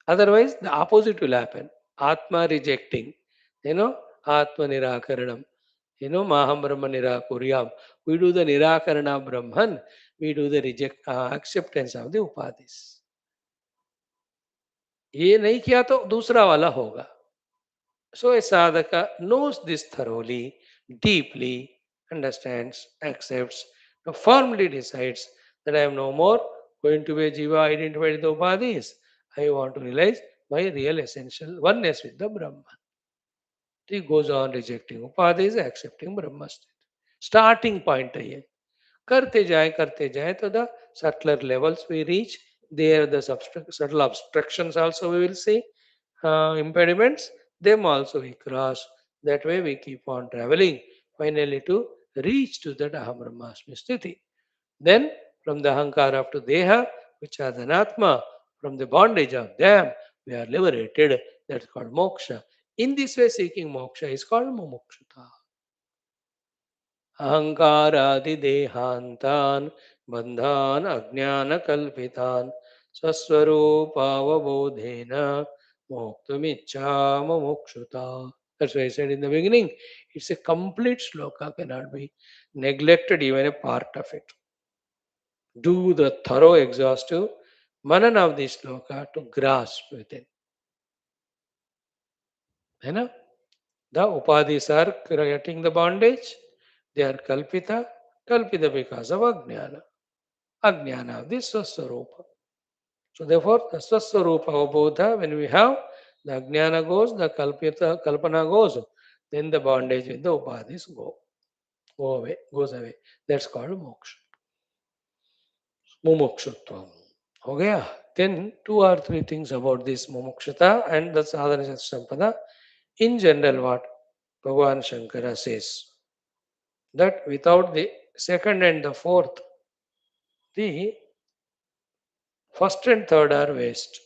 Otherwise, the opposite will happen. Atma rejecting, Atma Nirakaranam, Maham Brahma Nirakuryam. We do the Nirakarana Brahman, we do the acceptance of the Upadhis. ये नहीं किया तो दूसरा वाला होगा. So a sadhaka knows this thoroughly, deeply, understands, accepts, now firmly decides that I am no more going to be a jiva identified with the upadhis. I want to realize my real essential oneness with the Brahman. He goes on rejecting upadhis, accepting Brahma state. Starting point है करते जाए तो the subtler levels we reach. There the subtle obstructions also we will see, impediments, them also we cross. That way we keep on traveling, finally to reach to that Aham Brahmasmi Sthiti. Then from the Ahankara to Deha, which are the Anatma, from the bondage of them, we are liberated. That's called moksha. In this way, seeking moksha is called mumukshata. अहंकारादिदेहान्तान् बन्धान् अज्ञानकल्पितान् स्वस्वरूपावबोधेन मोक्तुमिच्छाममुक्षुता. That's why I said in the beginning, it's a complete sloka, cannot be neglected even a part of it. Do the thorough exhaustive manana of this sloka to grasp within. The upadhis are creating the bondage. They are kalpita because of ajnana. Ajnana of the swaswarupa. So therefore, the swaswarupa avabodha, when we have, the ajnana goes, the kalpana goes, then the bondage with the upadhis go. goes away. That's called moksha. Mumukshutvam. Okay. Then two or three things about this mumukshata and the sadhana sampada. In general, what Bhagavan Shankara says that without the second and the fourth, the first and third are waste.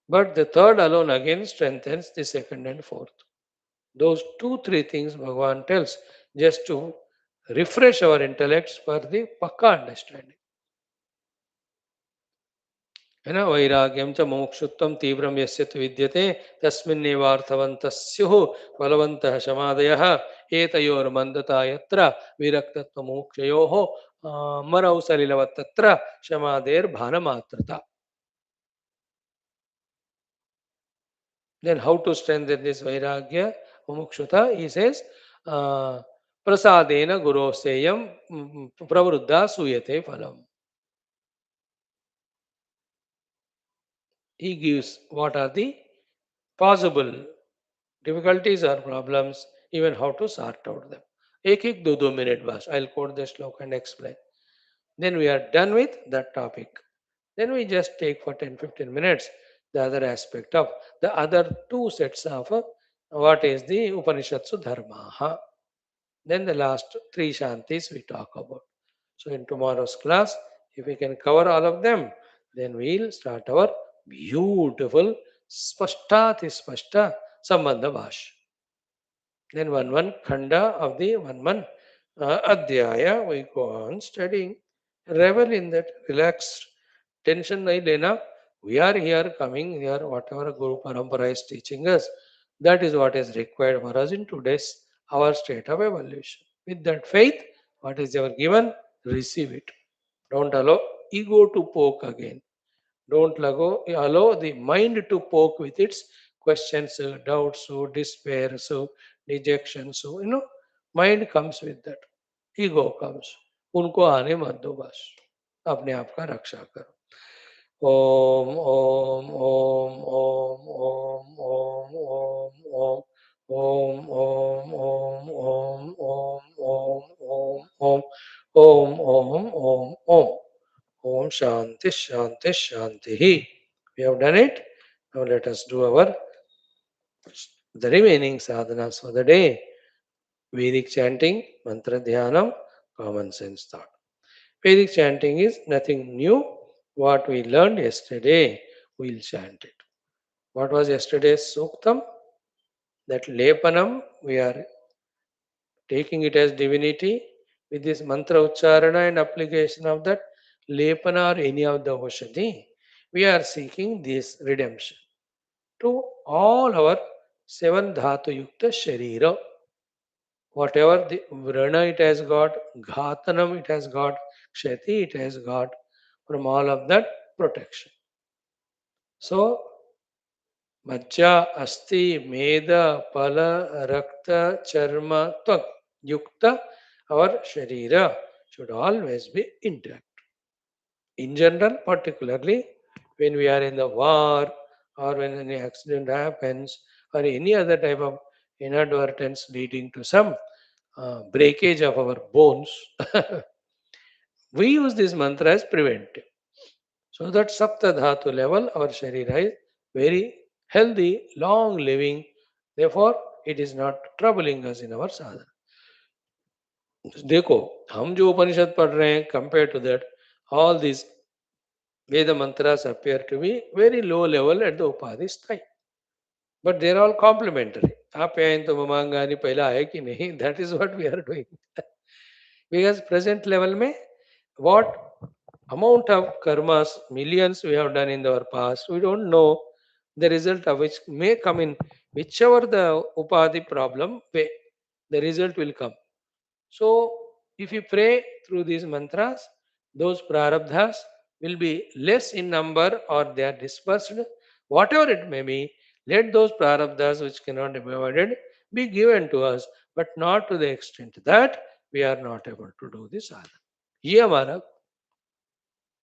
But the third alone again strengthens the second and fourth. Those two, three things Bhagavan tells just to refresh our intellects for the pakka understanding. है ना वैराग्यम च मुमुक्षुत्वम तीव्रम यस्य तु विद्यते तस्मिन्नेवार्थवन्तः स्युः बलवन्तः शमादयः एतयोर्मन्दता यत्र विरक्तत्व मुमुक्षयोः मरौ सलिलवत् तत्र शमादेर्भानमात्रता. Then how to strengthen this vairagya mumukshata? He says prasadena guru seyam pravruddha suyate phalam. He gives what are the possible difficulties or problems, even how to sort out them. Ek ek do minute bas. I'll quote the sloka and explain. Then we are done with that topic. Then we just take for 10-15 minutes the other aspect of the other two sets of what is the Upanishads Dharma. Then the last three Shantis we talk about. So in tomorrow's class, if we can cover all of them, then we'll start our beautiful Spashtati Spashta Sambandha Bhash. Then one khanda of the one adhyaya, we go on studying. Revel in that, relaxed, tension nahi lena. We are here, coming here, whatever Guru Parampara is teaching us, that is what is required for us in today's our state of evolution. With that faith, what is ever given, receive it. Don't allow ego to poke again. Don't allow the mind to poke with its questions, doubts, despair, dejection. Mind comes with that. Ego comes. उनको आने मत दो बस. अपने आप का रक्षा करो. Om Om Om Om Om Om Om Om Om Om Om Om Om Om Om Om Om Om. Om Shanti Shanti Shanti. We have done it. Now let us do the remaining sadhanas for the day. Vedic chanting, mantra dhyanam, common sense thought. Vedic chanting is nothing new. What we learned yesterday, we'll chant it. What was yesterday's Suktham? That Lepanam, we are taking it as divinity with this mantra ucharana and application of that Lepana or any of the Oshadi. We are seeking this redemption to all our seven dhatu yukta sharira. Whatever the vrana it has got, ghatanam it has got, kshati it has got, from all of that protection. So, majja, asti, meda, pala, rakta, charma, tvak, yukta, our sharira should always be intact. In general, particularly when we are in the war or when any accident happens or any other type of inadvertence leading to some breakage of our bones, we use this mantra as preventive. So that Sapta Dhatu level, our Sharira is very healthy, long living. Therefore, it is not troubling us in our sadhana. देखो हम जो उपनिषद पढ़ रहे हैं compare to that all this Veda mantras appear to be very low level at the Upadhi sthai. But they are all complementary. Apyayan to mamangani pehla hai ki nahi. That is what we are doing. Because present level mein, what amount of karmas, millions we have done in our past, we don't know the result of which may come in whichever the Upadhi problem way, the result will come. So, if you pray through these mantras, those prarabdhas will be less in number or they are dispersed. Whatever it may be, let those prarabdhas which cannot be avoided be given to us, but not to the extent that we are not able to do this sadhana. Ye hamara,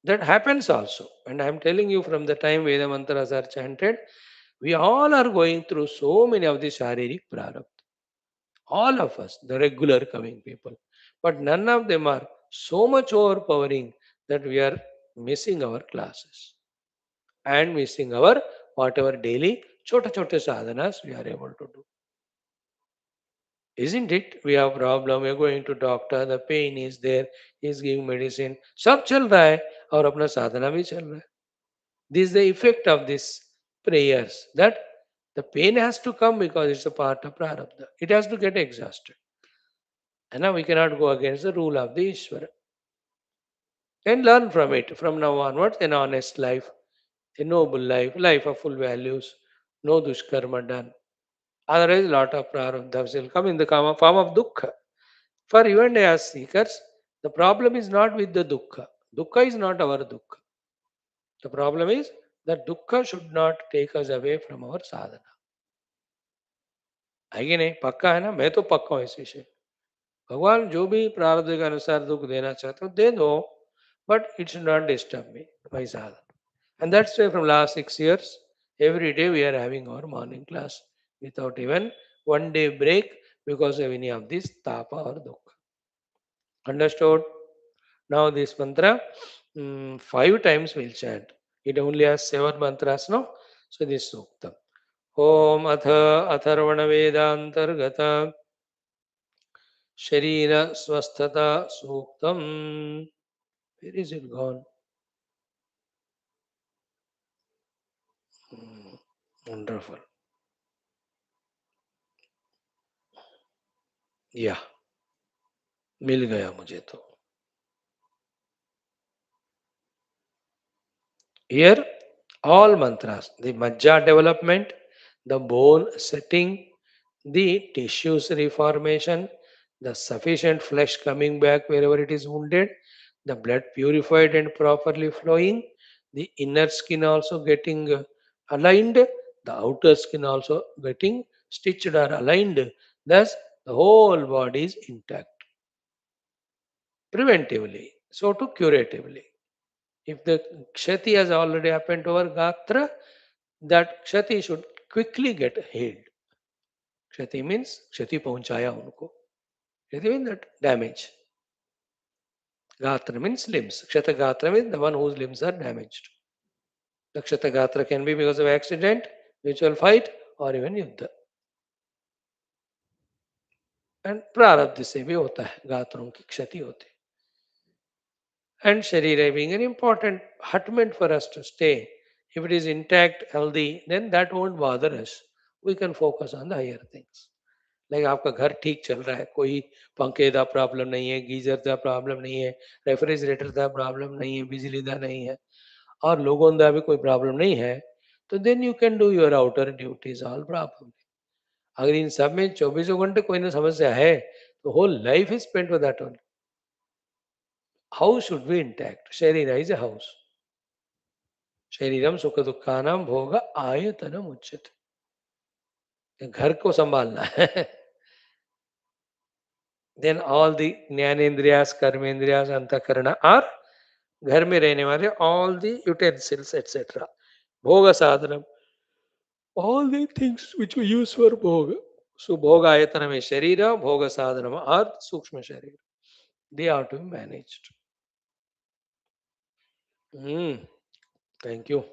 that happens also. And I am telling you from the time Veda mantras are chanted, we all are going through so many of the sharirik prarabdha. All of us, the regular coming people. But none of them are so much overpowering that we are missing our classes and missing our whatever daily chota chota sadhanas we are able to do. Isn't it? We have problem, we are going to doctor, the pain is there, he is giving medicine, सब चल रहा है और अपना साधना भी चल रहा है. This is the effect of this prayers, that the pain has to come because it's a part of prarabdha. It has to get exhausted. And now we cannot go against the rule of the Ishvara. And learn from it from now onwards an honest life, a noble life, life of full values, no dushkarma done. Otherwise, lot of prarabdhavas will come in the form of dukkha. For you and I as seekers, the problem is not with the dukkha. Dukkha is not our dukkha. The problem is that dukkha should not take us away from our sadhana. है कि नहीं? पक्का है ना? मैं तो पक्का हूँ इस विषय. भगवान जो भी प्रारब्ध के अनुसार दुख देना चाहते हो दे दो, but it should not disturb me, my sadhana. And that's why from last 6 years, every day we are having our morning class without even one day break because of any of this tapa or dukkha. Understood? Now this mantra, 5 times we'll chant. It only has 7 mantras, no? So this suktam. Om atha atharvana vedantargata sharira swasthata suktam. Where is it gone? Wonderful. Yeah, मिल गया मुझे तो. Here, all mantras, the majja development, the bone setting, the tissues reformation, the sufficient flesh coming back wherever it is wounded, the blood purified and properly flowing, the inner skin also getting aligned, the outer skin also getting stitched or aligned. Thus, the whole body is intact preventively, so to curatively. If the kshati has already happened to our gatra, that kshati should quickly get healed. Kshati means kshati पहुंचाया उनको. Kshati means that damage. Gatra means limbs. Kshata gatra means the one whose limbs are damaged. The kshata gatra can be because of accident, mutual fight, or even yuddha. And prarabdha से भी होता है गात्रों की क्षति होती है. And sharira being an important hutment for us to stay. If it is intact, healthy, then that won't bother us. We can focus on the higher things. Like आपका घर ठीक चल रहा है, कोई पंखे का प्रॉब्लम नहीं है, गीजर का प्रॉब्लम नहीं है, रेफ्रिजरेटर का प्रॉब्लम नहीं है, बिजली का नहीं है, और लोगों का भी कोई प्रॉब्लम नहीं है, तो then you can do your outer duties all problem. अगर इन सब में 24 घंटे कोई ना समस्या है, तो whole life is spent with that only. House should be intact. शरीर इज ए हाउस. शरीरम सुख दुखानाम भोग आयतनम उच्यते. घर को संभालना है. Then all the Jnanendriyas, Karmendriyas, Antakarana are घर में रहने वाले all the utensils etc. Bhoga sadhanam, all the things which we use for bhoga. So bhoga ayatana में sharira, bhoga sadhanam are sukshma sharira. They are to be managed. Thank you.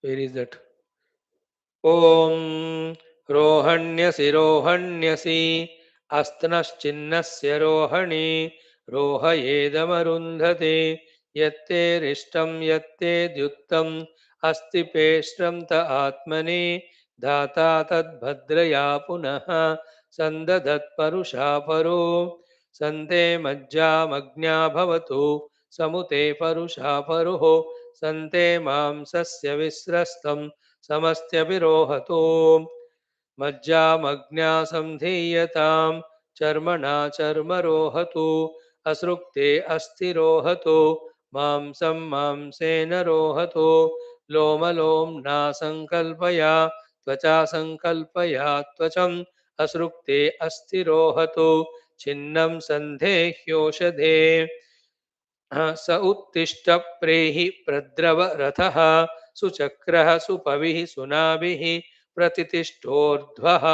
Where is that? Om रोहण्यसि अस्तनश्चिन्नस्य रोहणे रोहयेदमरुन्धते यत्ते रिष्टं यत्ते द्युत्तम् अस्ति पेष्ट्रं त आत्मने दाता तद्भद्रया पुनः सन्दधत्परुषा परो सन्ते मज्जामग्न्या भवतु समुते परुषा परुः सन्ते मांसस्य विस्रस्तं समस्त्यभिरोहतो मज्जामग्न्या संधीयतां चर्मणा चर्मरोहतु असृक्ते अस्थिरोहतो मांसं मांसेन रोहतो लोमलोम्ना संकल्पया त्वचा संकल्पया त्वचम् असृक्ते अस्थिरोहतो छिन्नं सन्धेह्योषधे स उत्तिष्ठ प्रेहि प्रद्रव रथः सुचक्रः सुपविः सुनाभिः प्रतितिष्ठोर्ध्वः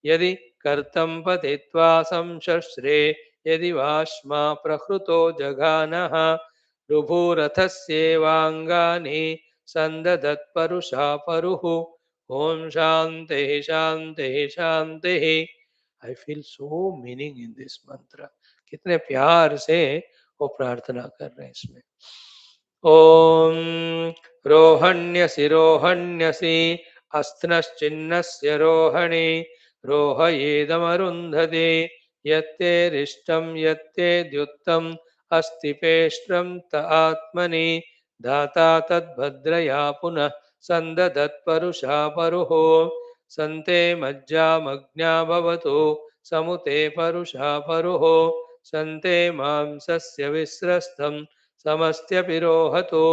यदि कर्तं पतित्वा संशस्त्रे यदि वाश्मा प्रहृतो जघानः ऋभुरथस्येवाङ्गानि सन्ददत्परुषा परुः ओम शांति शांति शांति। I feel so meaning in this mantra. कितने प्यार से वो प्रार्थना कर रहे हैं इसमें। ओम रोहण्यसि अस्त्नश्चिन्नस्य रोहणे रोहयेदमरुन्धते यत्तेरिष्टं यत्तेद्युक्तम् अस्तिपेष्ट्रं त आत्मनि दाता तद्भद्रया पुनः सन्ददत्परुषा परुहो सन्ते मज्जामग्न्या भवतु समुते परुषा परुहो सन्ते मांसस्य विस्रस्तं समस्त्यपिरोहतो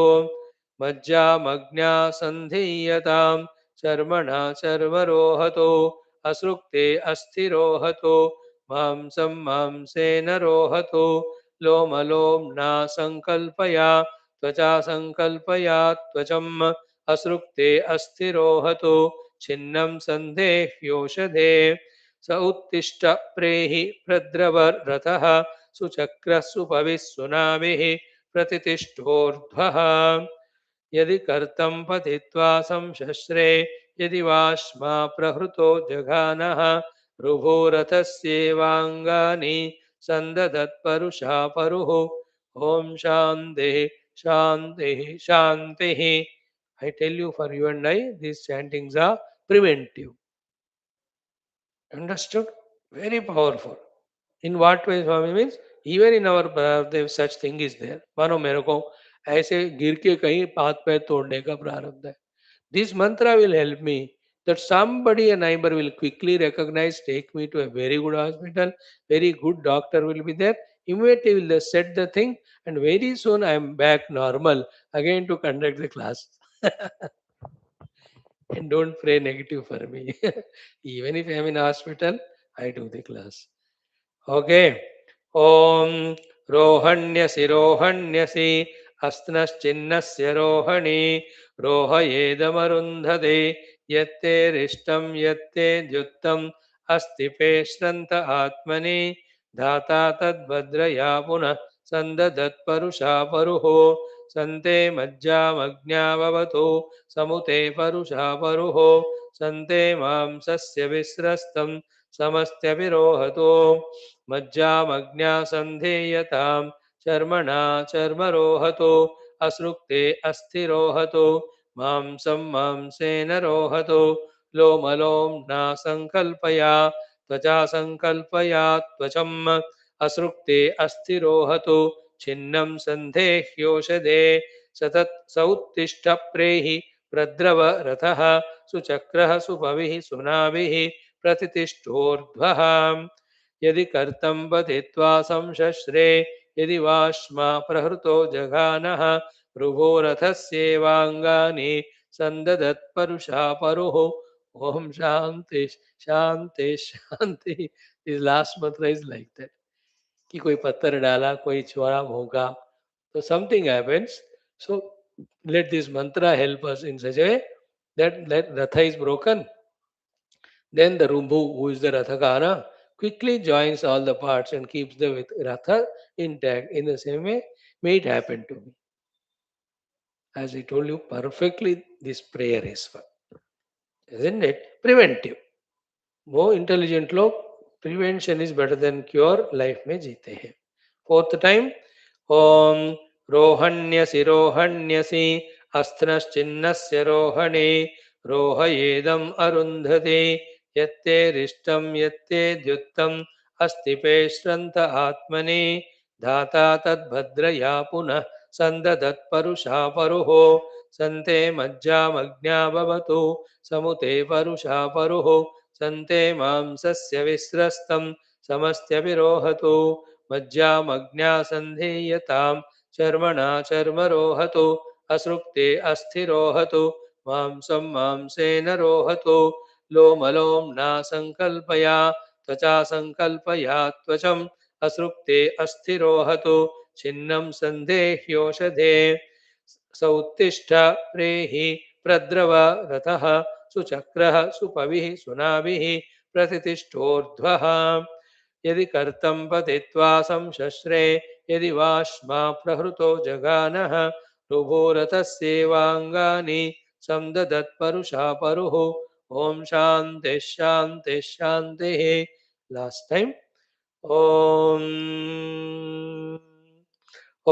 मज्जामग्न्या सन्धीयतां चर्मणा चर्मरोहतो असृक्ते अस्थिरोहतो मांसं मांसेन रोहतो लोमलोम्ना संकल्पया त्वचा संकल्पया त्वचम् असृक्ते अस्थिरोहतो छिन्नं सन्देह्योषधे स उत्तिष्ठ प्रेहि प्रद्रवरथः सुचक्रः सुपविः सुनाभिः प्रतितिष्ठोर्ध्वः यदि कर्तं पतित्वा संशस्त्रे यदि वाश्मा प्रहृतो जघानः ऋभुरथस्येवाङ्गानि सन्ददत्परुषा परुः ओम शांति शांति शांति। I tell you, for you and I, these chantings are preventive. Understood? Very powerful. In what way, Swami means? Even in our Bharadev, such thing is there. मानो मेरे को ऐसे गिर के कहीं हाथ पैर तोड़ने का प्रारब्ध है. This mantra will help me that somebody, a neighbor, will quickly recognize, take me to a very good hospital, very good doctor will be there. Immediately will they set the thing, and very soon I am back normal again to conduct the class. And don't pray negative for me. Even if I am in hospital, I do the class. Okay. Om रोहण्यसि अस्त्नश्चिन्नस्य रोहणे रोहयेदमरुन्धते यत्तेरिष्टं यत्तेद्युक्तम् अस्ति पेश्रन्त आत्मनि धाता तद्भद्रया पुनः सन्ददत्परुषा परुहो सन्ते मज्जामग्न्या भवतु समुते परुषा परुहो सन्ते मांसस्य विस्रस्तं समस्त्यपिरोहतो मज्जामग्न्या सन्धेयतां चर्मणा चर्मरोहतो असृक्ते अस्थिरोहतो मांसं मांसेन रोहतो लोमलोम्ना संकल्पया त्वचा संकल्पया त्वचम् असृक्ते अस्थिरोहतो छिन्नं सन्धेह्योषधे सतत् सौत्तिष्ठ प्रेहि प्रद्रव रथः सुचक्रः सुपविः सुनाभिः प्रतितिष्ठोर्ध्वः यदि कर्तं पतित्वा संशस्त्रे यदि वाश्मा प्रहृतो जघानः ऋभोरथस्येवाङ्गानि सन्ददत्परुषा परुः ओम शांति शांति शांति। This last mantra is like that कि कोई पत्थर डाला कोई छोड़ा भोंका तो something happens so let this mantra help us in such a that ratha is broken. Then the Rumbu, who is the Rathakana, quickly joins all the parts and keeps the Ratha intact. In the same way, may it happen to me. As I told you, perfectly this prayer is for. Isn't it? Preventive. वो intelligent लोग prevention is better than cure life में जीते हैं. Fourth time ओम रोहण्यसि अस्त्रश्चिन्नस्य रोहणे रोहयेदम् अरुन्धते यत्तेरिष्टं यत्तेद्युक्तम् अस्ति पेश्रन्त आत्मने धाता तद्भद्रया पुनः सन्ददत्परुषा परुहो सन्ते मज्जामग्न्या भवतु समुते परुषा परुहो सन्ते मांसस्य विस्रस्तं समस्त्यपिरोहतो मज्जामग्न्या सन्धीयतां चर्मणा चर्मरोहतो असृक्ते अस्थिरोहतो मांसं मांसेन रोहतो लोमलोम्ना संकल्पया त्वचा संकल्पया त्वचम् असृक्ते अस्थिरोहतो छिन्नं सन्देह्योषधे सौत्तिष्ठ प्रेहि प्रद्रव रथः सुचक्रः सुपविः सुनाभिः प्रथितिष्ठोर्ध्वः यदि कर्तं पतित्वा संशस्त्रे यदि वाश्मा प्रहृतो जगानः रुभोरथस्येवाङ्गानि समददत्परुषा परुः ॐ शान्तिः शान्तिः शान्तिः लास्ट टाइम ॐ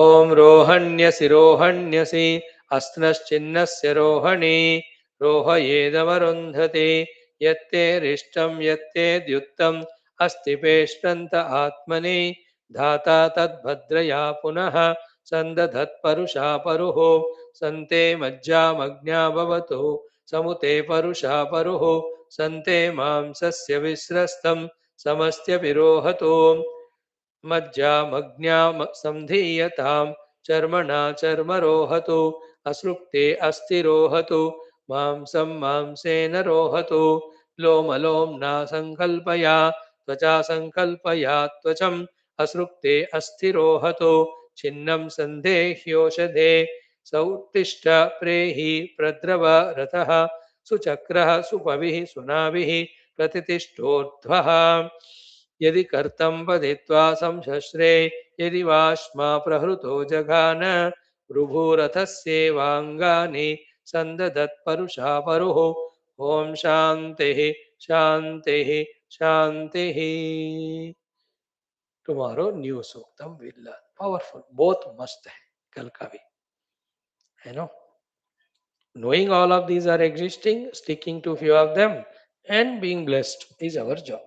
ॐ रोहण्यसि अस्नश्चिन्नस्य रोहणे रोहयेदवरुन्धते यत्ते रिष्टं यत्तेद्युक्तम् अस्ति पेष्टन्त आत्मने धाता तद्भद्रया पुनः सन्दधत्परुषा परुः सन्ते मज्जामग्न्या भवतु समुते परुषा परुः सन्ते मांसस्य विस्रस्तं समस्त्यपिरोहतो मज्जामग्न्या संधीयतां चर्मणा चर्मरोहतु असृक्ते अस्थिरोहतु मांसं मांसेन रोहतु लोमलोम्ना सङ्कल्पया त्वचा सङ्कल्पया त्वचम् असृक्ते अस्थिरोहतु छिन्नं सन्देह्योषधे सौत्तिष्ठ प्रेहि प्रद्रव रथः सुचक्रः सुपविः सुनाभिः प्रतितिष्ठोर्ध्वः यदि कर्तं पदित्वा संशस्त्रे यदि वाश्मा प्रहृतो जघान भृभुरथस्येवाङ्गानि सन्ददत्परुषा परुः ॐ शान्तिः शान्तिः शान्तिः टुमारो न्यू सूक्तम विल लर्न पावरफुल बोथ मस्त है कल का भी है no knowing all of these are existing sticking to few of them and being blessed is our job.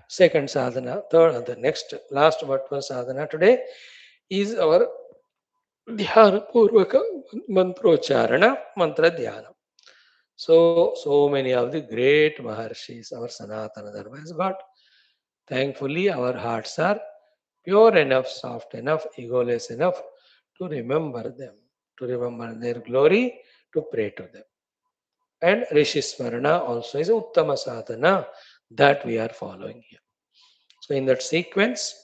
Second sadhana, third, the next last but for sadhana today is our dhyana purvaka mantrocharana, mantra dhyana. So many of the great Maharshis, our Sanatana Dharma has got. Thankfully, our hearts are pure enough, soft enough, egoless enough to remember them, to remember their glory, to pray to them. And Rishi Smarana also is Uttama Sadhana that we are following here. So in that sequence,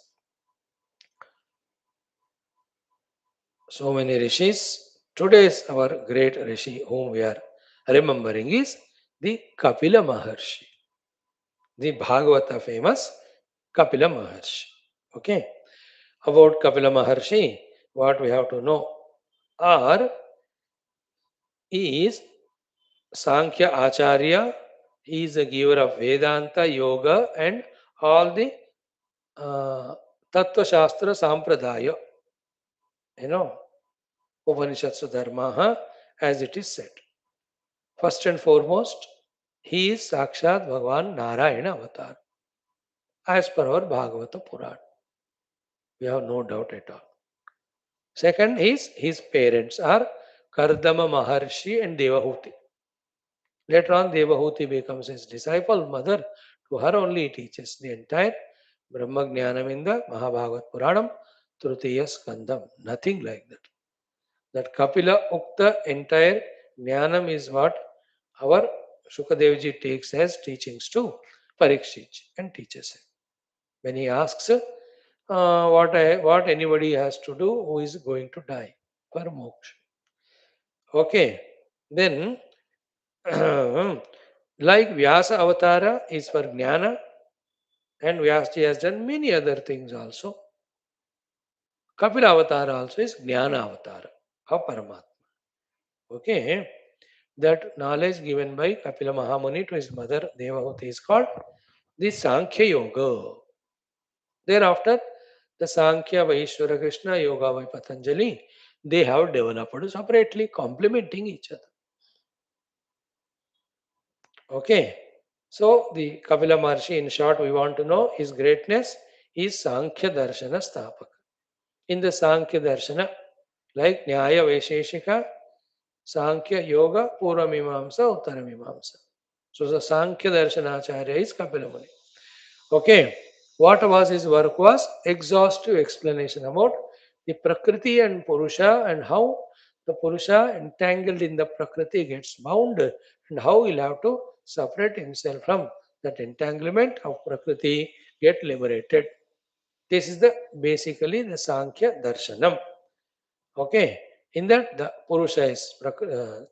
so many rishis. Today's our great rishi whom we are remembering is the Kapila Maharshi, the Bhagavata famous Kapila Maharshi. Okay, about Kapila Maharshi, what we have to know are is Sankhya Acharya. He is a giver of Vedanta, Yoga, and all the Tattva Shastra Sampradaya. You know, Upanishads Dharma, as it is said. First and foremost, he is Sakshat Bhagavan Narayana Avatar, as per our Bhagavata Purana. We have no doubt at all. Second is his parents are Kardama Maharshi and Devahuti. Later on, Devahuti becomes his disciple, mother. To her only he teaches the entire Brahma Jnanam in the Mahabhagat Puranam, Tritiya Skandam. Nothing like that. That Kapila Ukta entire Jnanam is what our Shukadevji takes as teachings to Parikshit and teaches him. When he asks what anybody has to do who is going to die for moksha. Okay, then like Vyasa Avatara is for Jnana and Vyasji has done many other things also. Kapila Avatara also is Jnana Avatara of Paramatma. Okay, that knowledge given by Kapila Mahamuni to his mother Devahuti is called the Sankhya Yoga. Thereafter, the Sankhya by Ishvara Krishna, Yoga by Patanjali, they have developed separately, complementing each other. Okay, so the Kapila Maharshi, in short, we want to know his greatness is Sankhya Darshana Sthapak. In the Sankhya Darshana, like Nyaya Vaisheshika, Sankhya Yoga, Purva Mimamsa, Uttara Mimamsa. So the Sankhya Darshanacharya is Kapila Muni. Okay, what was his work was exhaustive explanation about the Prakriti and Purusha and how the Purusha entangled in the Prakriti gets bound and how he'll have to separate himself from that entanglement of Prakriti, get liberated. This is the basically the Sankhya Darshanam. Okay, in that the Purusha is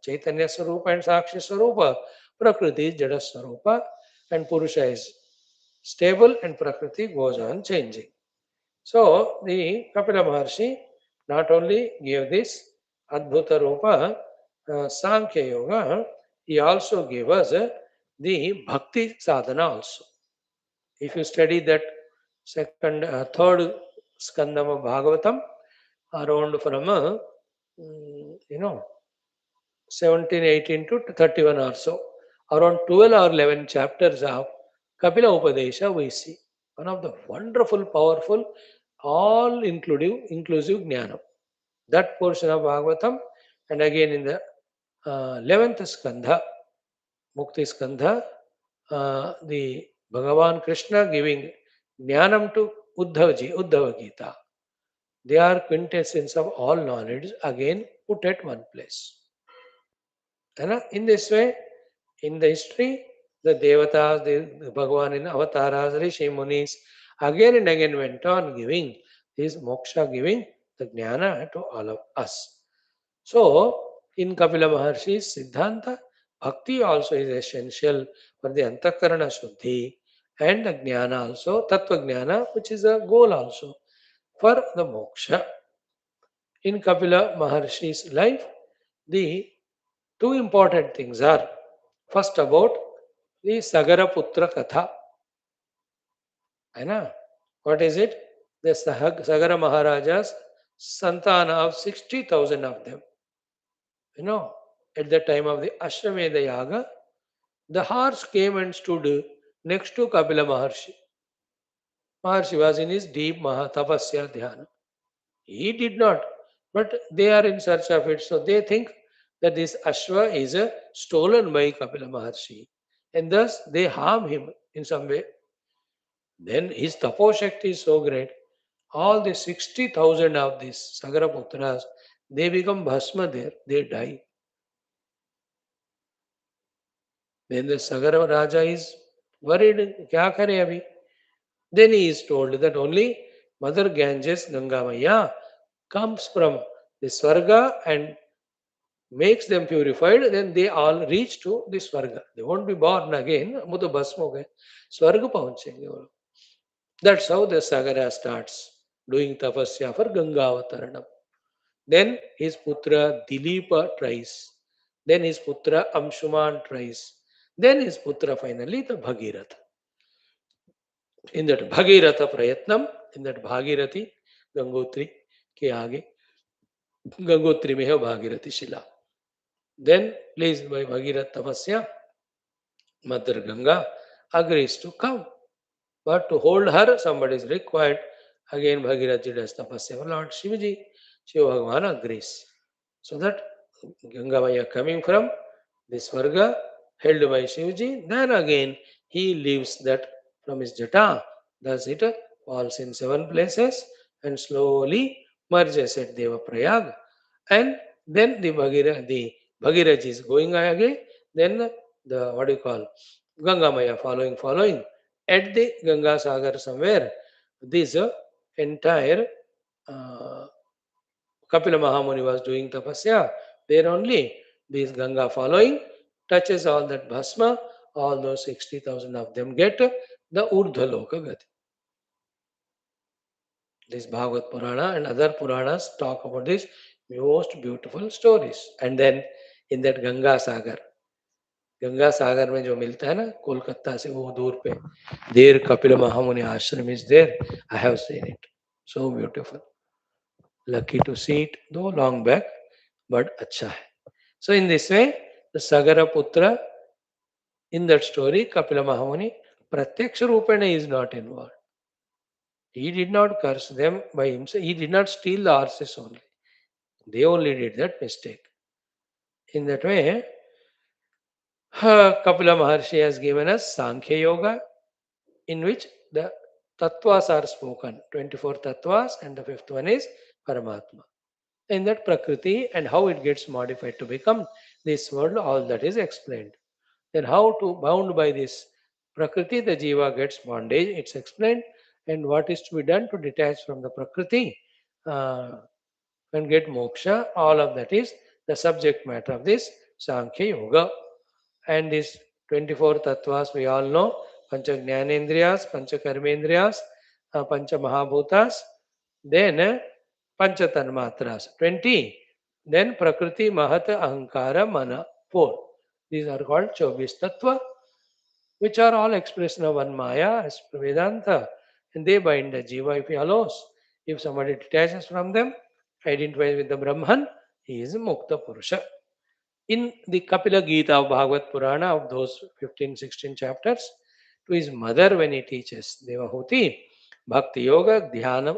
Chaitanya Swarupa and Sakshi Swarupa. Prakriti is Jada Swarupa and Purusha is stable and Prakriti goes on changing. So the Kapila Maharshi not only gave this Adbhuta Rupa Sankhya Yoga, he also gave us the Bhakti Sadhana also. If you study that third skandam of Bhagavatam, around from, 17, 18 to 31 or so, around 12 or 11 chapters of Kapila Upadesha, we see one of the wonderful, powerful, all inclusive jnana. That portion of Bhagavatam, and again in the 11th skandha, Mukti skandha, the Bhagavan Krishna giving jnanam to Uddhava Gita. They are quintessence of all knowledge, again put at one place. And in this way, in the history, the Devatas, the Bhagavan in avatars, Rishi Munis, again and again went on giving this moksha, giving the jnana to all of us. So, in Kapila Maharshi's Siddhanta, bhakti also is essential for the antakarana shuddhi and the jnana also, tattva jnana, which is a goal also for the moksha. In Kapila Maharshi's life, the two important things are first about the Sagara Putra Katha. Aina? What is it? The Sagara Maharajas, Santana of 60,000 of them. At the time of the Ashramedha Yaga, the horse came and stood next to Kapila Maharshi. Maharshi was in his deep Tapasya Dhyana. He did not, but they are in search of it. So they think that this Ashwa is stolen by Kapila Maharshi. And thus they harm him in some way. Then his taposhakti is so great. All the 60,000 of these Sagaraputras, they become bhasma there. They die. Then the Sagara Raja is worried. Kya kare abhi? Then he is told that only Mother Ganges, Ganga Maya, comes from the Swarga and makes them purified, then they all reach to the Swarga. They won't be born again. वो तो भस्म हो गए, स्वर्ग पहुंचेंगे वो. That's how the Sagara starts doing tapasya for Ganga Avataranam. Then his putra Dilipa tries. Then his putra Amshuman tries. Then his putra finally the Bhagiratha. In that Bhagiratha Prayatnam, in that Bhagirathi, Gangotri के आगे गंगोत्री में है भागीरथी शिला. Then, pleased by Bhagirath Tapasya, Mother Ganga agrees to come. But to hold her, somebody is required. Again, Bhagirath does Tapasya for Lord Shivaji. Shiva Bhagavan agrees. So that Ganga Maya coming from this Varga, held by Shivaji, then again he leaves that from his jata. Thus it falls in 7 places and slowly merges at Devaprayag. And then the Bhagirath is going again. Then the what do you call Ganga Maya following at the Ganga Sagar somewhere. This entire uh, Kapila Mahamuni was doing tapasya. There only this Ganga following touches all that bhasma. All those 60,000 of them get the Urdhva Loka Gati. This Bhagavad Purana and other Puranas talk about these most beautiful stories. And then in that Ganga Sagar में जो मिलता है ना कोलकाता से वो दूर पे देर Kapil Mahamuni ashram is there I have seen it so beautiful lucky to see it though long back but अच्छा है. So in this way the Sagara Putra in that story Kapila Mahamuni Pratyaksha Rupana is not involved. He did not curse them by himself. He did not steal the horses only. They only did that mistake. In that way, Kapila Maharshi has given us Sankhya Yoga, in which the tattvas are spoken 24 tattvas, and the fifth one is Paramatma. In that Prakriti and how it gets modified to become this world, all that is explained. Then, how to bound by this Prakriti, the Jiva gets bondage, it's explained, and what is to be done to detach from the Prakriti and get moksha, all of that is the subject matter of this Sankhya Yoga. And this 24 tattvas we all know. Pancha Jnanendriyas, Pancha Karmendriyas, Pancha Mahabhutas, then Pancha Tanmatras, 20. Then Prakriti, Mahata, Ahankara, Mana, 4. These are called 24 tattva, which are all expression of one Maya as per Vedanta. And they bind the Jiva if he allows. If somebody detaches from them, identifies with the Brahman, he is Mukta Purusha. In the Kapila Gita of Bhagavad Purana, of those 15, 16 chapters, to his mother when he teaches Devahuti, Bhakti Yoga, Dhyana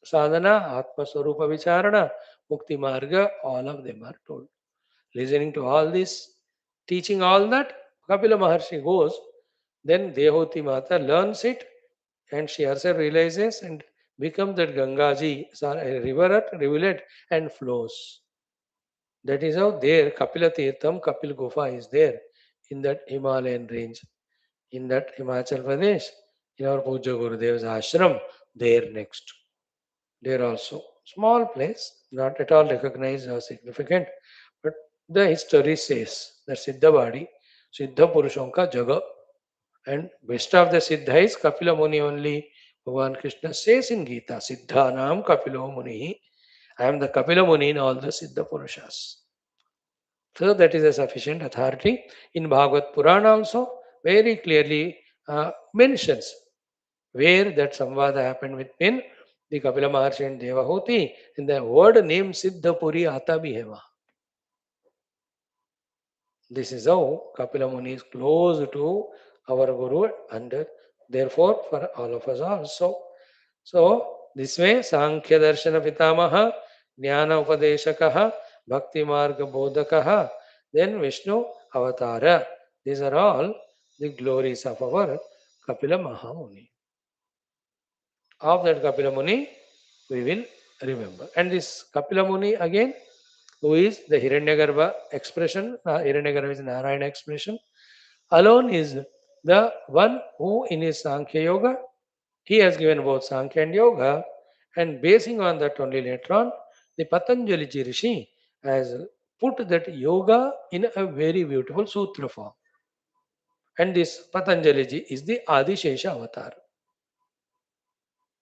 Sadhana, Atma Swarupa Vicharana, Mukti Marga, all of them are told. Listening to all this, teaching all that, Kapila Maharshi goes, then Devahuti Mata learns it and she herself realizes and becomes that Gangaji, a rivulet and flows. That is how there Kapila Tirtham, Kapil Gufa is there in that Himalayan range, in that Himachal Pradesh, in our Puja Gurudev's ashram, there next. There also. Small place, not at all recognized or significant, but the history says that Siddha body, Siddha Purushonka Jaga, and best of the Siddha is Kapila Muni only. Bhagavan Krishna says in Gita, Siddha Nam Kapilo Muni. I am the Kapila Muni in all the Siddha Purushas. So that is a sufficient authority. In Bhagavad Purana also very clearly mentions where that samvada happened between the Kapila Maharshi and Devahuti. And the word name Siddhapuri Ata Biheva. This is how Kapila Muni is close to our Guru and therefore for all of us also. So this way Sankhya Darshana Pitamaha, Jnana Upadeshakaha, Bhakti Marga Bodhakaha, then Vishnu Avatara. These are all the glories of our Kapila Mahamuni. Of that Kapila Muni, we will remember. And this Kapila Muni again, who is the Hiranyagarbha expression, Hiranyagarbha is Narayana expression, alone is the one who in his Sankhya Yoga, he has given both Sankhya and Yoga, and basing on that only later on, the Patanjali Rishi has put that yoga in a very beautiful sutra form. And this Patanjali is the Adishesha avatar.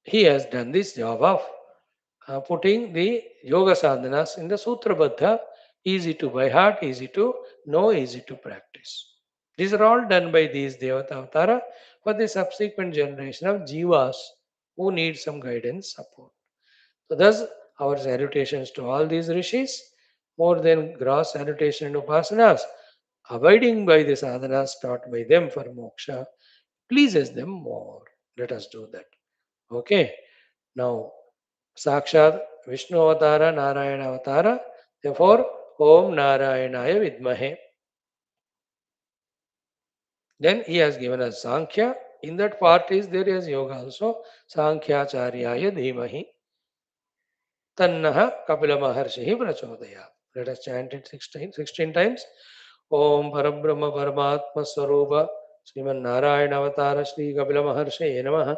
He has done this job of putting the yoga sadhanas in the sutra baddha, easy to by heart, easy to know, easy to practice. These are all done by these Devata Avatara for the subsequent generation of jivas who need some guidance, support. So thus, our salutations to all these rishis, more than gross salutation and upasanas, abiding by the sadhanas taught by them for moksha, pleases them more. Let us do that. Okay. Now, Sakshat Vishnu Avatara, Narayana Avatara. Therefore, Om Narayanaya Vidmahe. Then he has given us Sankhya. In that part is there is yoga also. Sankhya Charyaya Dhimahi. Tannaha Kapila Maharshihi Prachodaya. Let us chant it 16 times. Om Parabrahma Paramatma Swarupa Sriman Narayana Avatara Shri Kapila Maharshihi Namaha.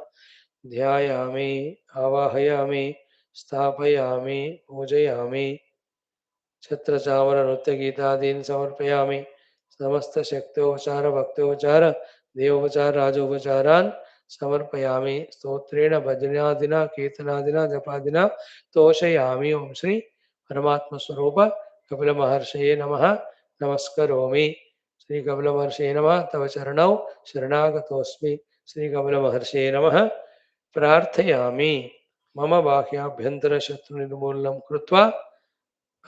ध्यायामि आवाहयामि स्थापयामि पूजयामि छत्रचामर नृत्य गीतादीन समर्पयामि समस्त शक्तोपचार भक्तोपचार देवोपचार राजोपचारान् समर्पयामि स्तोत्रेण भजनादिना कीर्तनादिना जपादिना तोषयामि ओम श्री परमात्म स्वरूप कपिल महर्षये नमः नमस्करोमि श्री कपिल महर्षये नमः तव चरणौ शरणागतोऽस्मि श्री कपिल महर्षये नमः प्रार्थयामि मम बाह्याभ्यन्तर शत्रु निर्मूलनं कृत्वा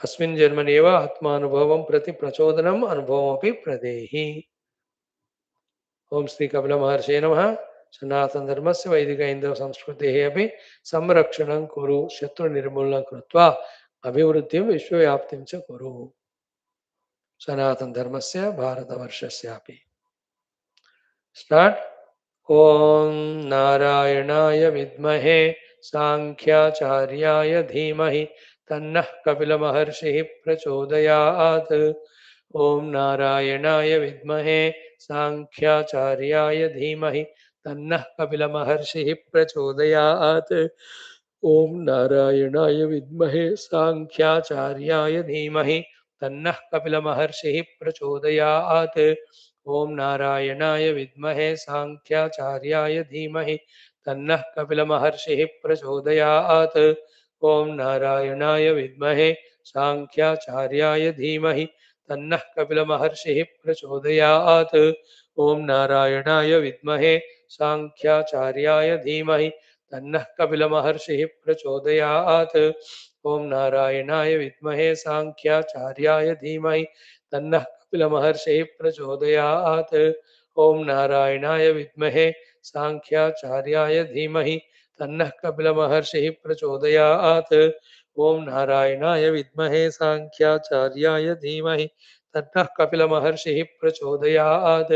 अस्मिन् जन्मनेव आत्मानुभवं प्रति प्रचोदनम् अनुभवमपि प्रदेहि। ओम श्री कपिल महर्षये नमः। सनातन धर्मस्य वैदिक हिंदू संस्कृतेः अपि संरक्षणं कुरु शत्रु निर्मूलनं कृत्वा अभिवृद्धिं विश्वव्याप्तिं च कुरु। सनातन धर्मस्य भारतवर्षस्यापि। स्टार्ट। ओम नारायणाय विद्महे सांख्याचार्याय धीमहि तन्नः कपिलमहर्षिः प्रचोदयात्। ओम नारायणाय विद्महे सांख्याचार्याय धीमहि तन्नः कपिलमहर्षिः प्रचोदयात्। ओम नारायणाय विद्महे सांख्याचार्याय धीमहि तन्नः कपिलमहर्षिः प्रचोदयात्। ॐ नारायणाय विद्महे साङ्ख्याचार्याय धीमहि तन्नः कपिलमहर्षिः प्रचोदयात्। ॐ नारायणाय विद्महे साङ्ख्याचार्याय धीमहि तन्नः कपिलमहर्षिः प्रचोदयात्। ॐ नारायणाय विद्महे साङ्ख्याचार्याय धीमहि तन्नः कपिलमहर्षिः प्रचोदयात्। ॐ नारायणाय विद्महे साङ्ख्याचार्याय धीमहि तन्नः कपिलमहर्षिः प्रचोदयात्। ॐ नारायणाय विद्महे साङ्ख्याचार्याय धीमहि तन्नः कपिलमहर्षिः प्रचोदयात्। ॐ नारायणाय विद्महे साङ्ख्याचार्याय धीमहि तन्नः कपिलमहर्षिः प्रचोदयात्।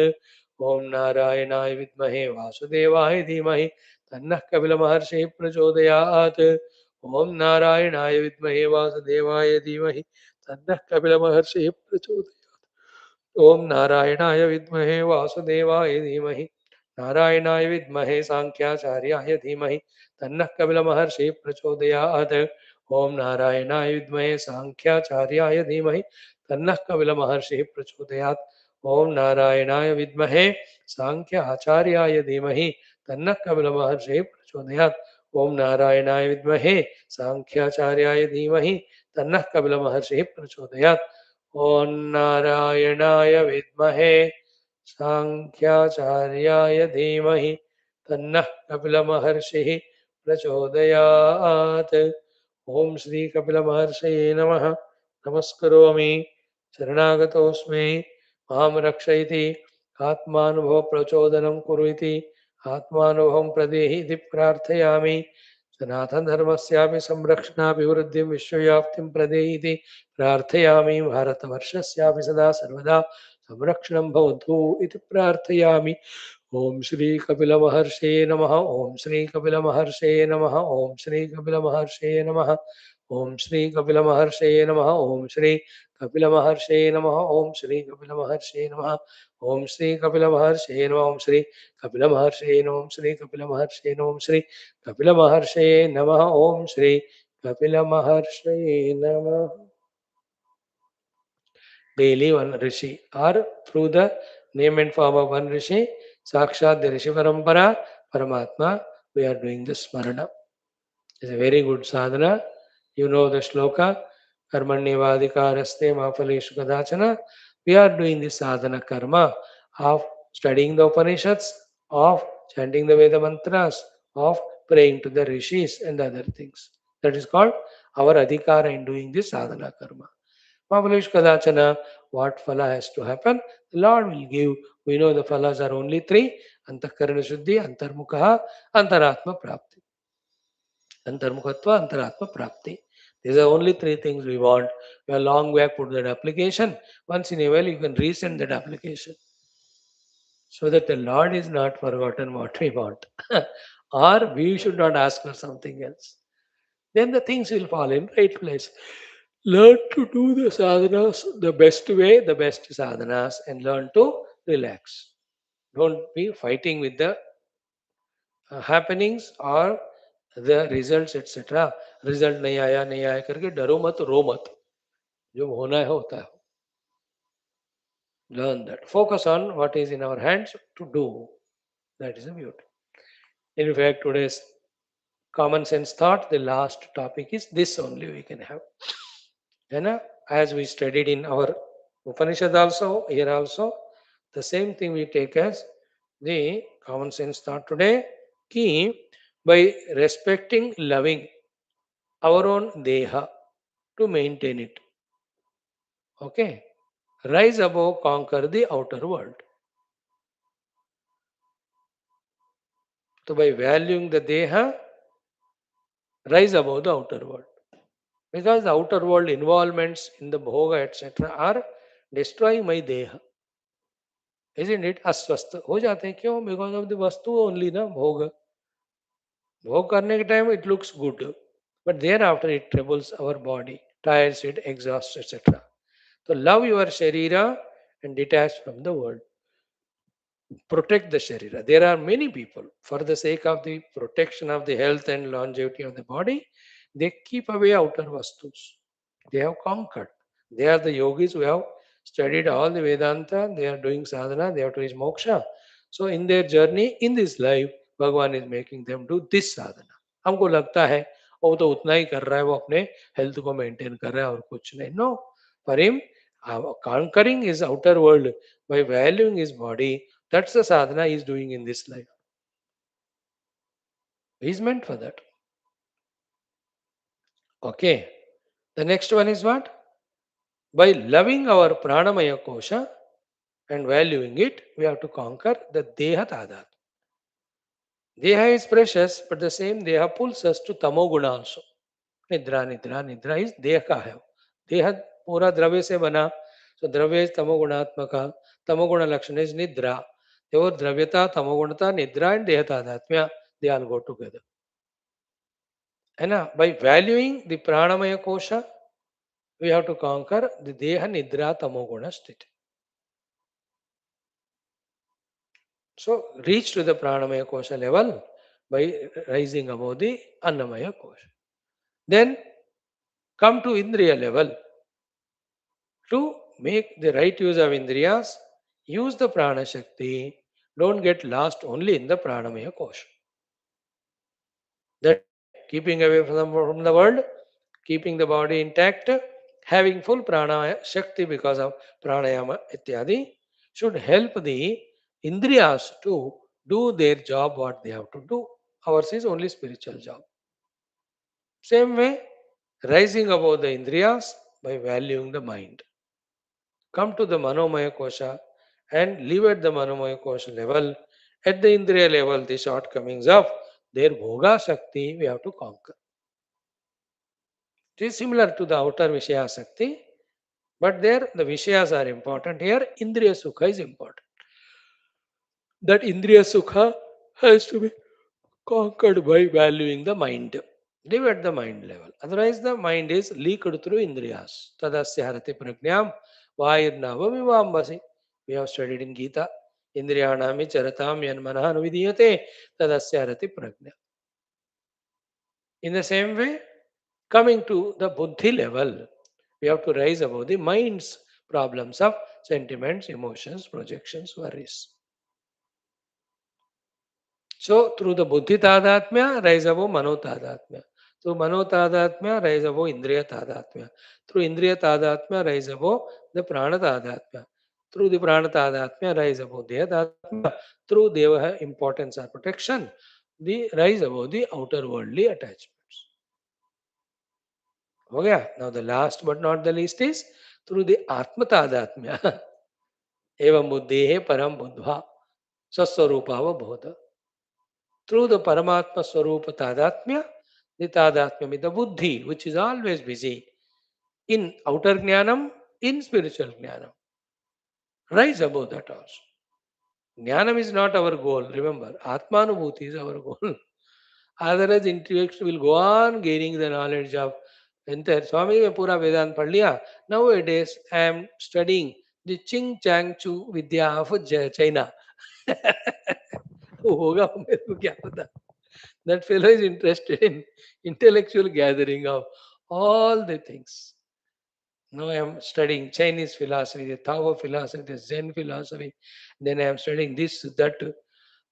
ॐ नारायणाय विद्महे वासुदेवाय धीमहि तन्नः कपिलमहर्षिः प्रचोदयात्। ॐ नारायणाय विद्महे वासुदेवाय धीमहि तन्नः कपिलमहर्षिः प्रचोदयात्। ॐ नारायणाय विद्महे वासुदेवाय धीमहि नारायणाय विद्महे साङ्ख्याचार्याय धीमहि तन्नः कपिलमहर्षिः प्रचोदयात्। ॐ नारायणाय विद्महे साङ्ख्याचार्याय धीमहि तन्नः कपिलमहर्षिः प्रचोदयात्। ॐ नारायणाय विद्महे साङ्ख्याचार्याय धीमहि तन्नः कपिलमहर्षिः प्रचोदयात्। ॐ नारायणाय विद्महे साङ्ख्याचार्याय धीमहि तन्नः कपिलमहर्षिः प्रचोदयात्। ॐ नारायणाय विद्महे साङ्ख्याचार्याय धीमहि तन्नः कपिलमहर्षिः प्रचोदयात्। ॐ श्री कपिलमहर्षये नमः। नमस्करोमि, शरणागतोऽस्मि, मां रक्ष इति, आत्मानुभवप्रचोदनं कुरु इति, आत्मानुभवं प्रदेहि इति प्रार्थयामि। सनातनधर्मस्यापि संरक्षणाभिवृद्धिं विश्वव्याप्तिं प्रदेहि इति प्रार्थयामि। भारतवर्षस्यापि सदा सर्वदा संरक्षणं भवतु इति प्रार्थयामि। ओम श्री कपिलमहर्षे नमः। ओम श्री कपिलमहर्षे नमः। ओम श्री कपिलमहर्षे नमः। ओम श्री कपिलमहर्षे नमः। ओम श्री कपिलमहर्षे नमः। ओम श्री कपिलमहर्षे नमः। ओम श्री कपिलमहर्षे नमः। ओम श्री कपिलमहर्षे नमः। ओम श्री कपिलमहर्षे नमः। ओम श्री कपिलमहर्षे नमः। ओम श्री कपिलमहर्षे नमः। Daily one Rishi, or through the name and form of one Rishi, Sakshat the Rishi Parampara, Paramatma, we are doing this Smarana. It's a very good sadhana. You know the shloka, Karmanyavadikaraste Mafaleshu Kadachana. We are doing this sadhana karma of studying the Upanishads, of chanting the Veda mantras, of praying to the Rishis and other things. That is called our adhikara in doing this sadhana karma. Mabalish Kadachana, what phala has to happen? The Lord will give. We know the phalas are only three: Antakarana Shuddhi, Antarmukha, Antaratma Prapti. Antarmukhatva, Antaratma Prapti. These are only three things we want. We have long back put that application. Once in a while, you can resend that application so that the Lord is not forgotten what we want. Or we should not ask for something else. Then the things will fall in right place. Learn to do the sadhanas the best way, the best sadhanas, and learn to relax. Don't be fighting with the happenings or the results, etc. Result नहीं आया करके डरो मत रो मत. जो होना है होता है. Learn that. Focus on what is in our hands to do. That is the beauty. In fact, today's common sense thought, the last topic is this only we can have. And as we studied in our Upanishad also, here also, the same thing we take as the common sense thought today. Ki by respecting, loving our own deha to maintain it. Okay. Rise above, conquer the outer world. So by valuing the deha, rise above the outer world. Because the outer world involvements in the bhoga, etc. are destroying my deha. Isn't it? अस्वस्थ हो जाते हैं क्यों? Because of the वस्तु only ना भोग. भोग करने के time it looks good, but thereafter it troubles our body, tires it, exhausts, etc. So love your sharira and detach from the world. Protect the sharira. There are many people, for the sake of the protection of the health and longevity of the body, they keep away outer vastus. They have conquered. They are the yogis who have studied all the Vedanta, they are doing sadhana, they have to reach moksha. So in their journey, in this life, भगवान is making them do this sadhana. हमको लगता है वो तो उतना ही कर रहा है, वो अपने हेल्थ को मेंटेन कर रहा है और कुछ नहीं. No, for him, conquering his outer world by valuing his body, that's the sadhana he is doing in this life. He is meant for that. Okay. The next one is what? By loving our pranamaya kosha and valuing it, we have to conquer the deha tadat. Deha is precious, but the same deha pulls us to tamoguna also. निद्रा निद्रा निद्रा is देह का है. देह पूरा द्रव्य से बना. सो द्रव्य इज तमोगुणात्मक. तमोगुण लक्षण इज निद्रा. और द्रव्यता तमोगुणता निद्रा एंड देह तादात्म्य, दे ऑल गो टुगेदर, है ना. Bye valuing the pranamaya kosha we have to conquer the deha nidra तमोगुण स्थिति. So reach to the pranamaya kosha level by rising above the annamaya kosha. Then come to indriya level. To make the right use of indriyas, use the prana shakti. Don't get lost only in the pranamaya kosha. That keeping away from the world, keeping the body intact, having full prana shakti because of pranayama ityadi should help the indriyas to do their job what they have to do. Ours is only spiritual job. Same way, rising above the indriyas by valuing the mind. Come to the manomaya kosha and live at the manomaya kosha level. At the indriya level, the shortcomings of their bhoga shakti we have to conquer. It is similar to the outer vishaya shakti, but there the vishayas are important. Here, indriya sukha is important. That indriya sukha has to be conquered by valuing the mind. Live at the mind level. Otherwise, the mind is leaked through indriyas. Tadasya harati prajnam vairnavamivambasi. We have studied in Gita. Indriyanami charatam yanmanaha nuvidiyate tadasya harati prajna. In the same way, coming to the buddhi level, we have to rise above the mind's problems of sentiments, emotions, projections, worries. So, through the buddhi tadatmya, rise above mano tadatmya. Through mano tadatmya, rise above indriya tadatmya. Through indriya tadatmya, rise above the prana tadatmya. Through the prana tadatmya, rise above deha tadatmya. Through deva importance or protection, the rise above the outer worldly attachments. Okay. Now the last but not the least is through the atma tadatmya. Evam buddhehe param buddha saswarupava bodha. Through the Paramatma Swarupa Tadatmya, the Tadatmya with the Buddhi, which is always busy in outer Jnanam, in spiritual Jnanam. Rise above that also. Jnanam is not our goal, remember. Atmanubhuti is our goal. Otherwise, intellect will go on gaining the knowledge of entire. Swami, मैं पूरा वेदांत पढ़ लिया. Nowadays, I am studying the Ching Chang Chu Vidya of China. होगा मेरे को क्या पता. That fellow is interested in intellectual gathering of all the things. Now I am studying Chinese philosophy, the Tao philosophy, the Zen philosophy. Then I am studying this, that,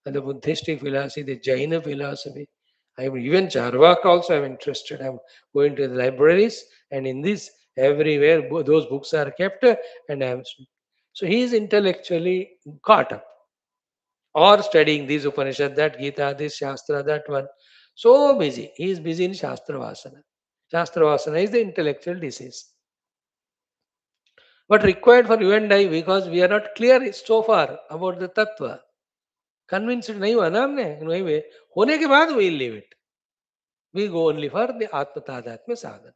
and the Buddhistic philosophy, the Jaina philosophy. I am even Charvak also I am interested. I am going to the libraries, and in this everywhere those books are kept, and I am. So he is intellectually caught up, or studying these Upanishad, that Gita, this Shastra, that one. So busy. He is busy in Shastra Vasana. Shastra Vasana is the intellectual disease. But required for you and I, because we are not clear so far about the Tattva. Convinced नहीं हुआ ना हमने, नहीं हुए. होने के बाद we leave it. We go only for the Atma Tadatmya sadhana.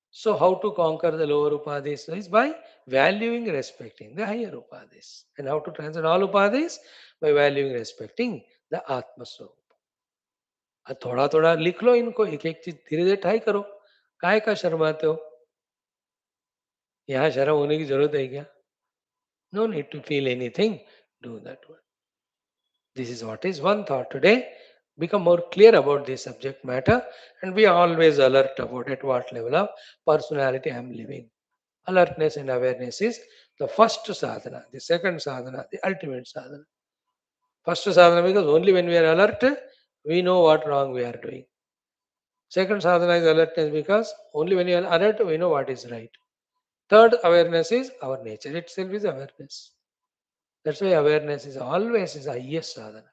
So how to conquer the lower upadhis is by valuing, respecting the higher upadhis. And how to transcend all upadhis? By valuing, respecting the Atma Swarup. थोड़ा थोड़ा लिख लो इनको, एक एक चीज धीरे धीरे try करो. काय का शर्माते हो? यहाँ शर्म होने की जरूरत है क्या? No need to feel anything. Do that one. This is what is one thought today. Become more clear about this subject matter and be always alert about at what level of personality I am living. Alertness and awareness is the first sadhana, the second sadhana, the ultimate sadhana. First sadhana because only when we are alert, we know what wrong we are doing. Second sadhana is alertness because only when you are alert, we know what is right. Third awareness is our nature itself is awareness. That's why awareness is always is the highest sadhana.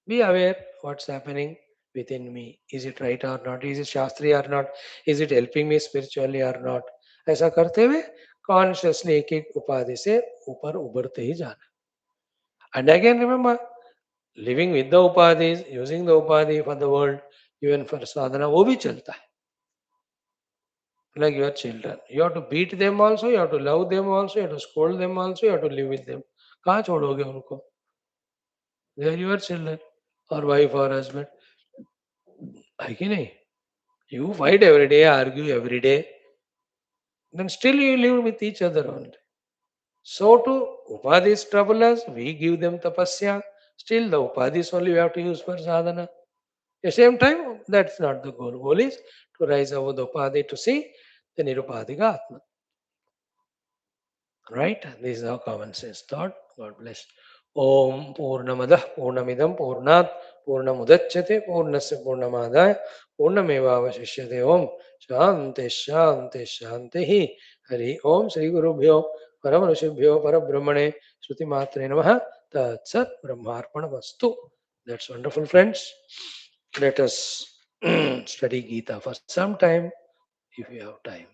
Be aware what's happening within me. Is it right or not? Is it shastri or not? Is it helping me spiritually or not? ऐसा करते हुए consciously एक एक उपाधि से ऊपर उभरते ही जाना. And again remember, living with the upadhis, using the upadhi for the world, even for sadhana, वो भी चलता है. Like your children, you have to beat them also, you have to love them also, you have to scold them also, you have to live with them. कहाँ छोड़ोगे उनको? They are your children or wife or husband. है कि नहीं? You fight every day, argue every day, then still you live with each other only. So to upadhis trouble us, we give them tapasya. Still the upadhis only we have to use for sadhana. At the same time, that's not the goal. Goal is to rise above the upadhi to see the nirupadhika atma. Right? This is how common sense thought. God bless. Om Purnamadah Purnamidam Purnat Purnamudachyate Purnasya Purnamadaya Purnamevavashishyate Om Shanti Shanti Shanti Hari Om Sri Gurubhyo Paramarushabhyo Parabrahmane Shruti Matre Namaha Tat Sat Brahmarpana Vastu. That's wonderful, friends. Let us study Gita for some time if you have time.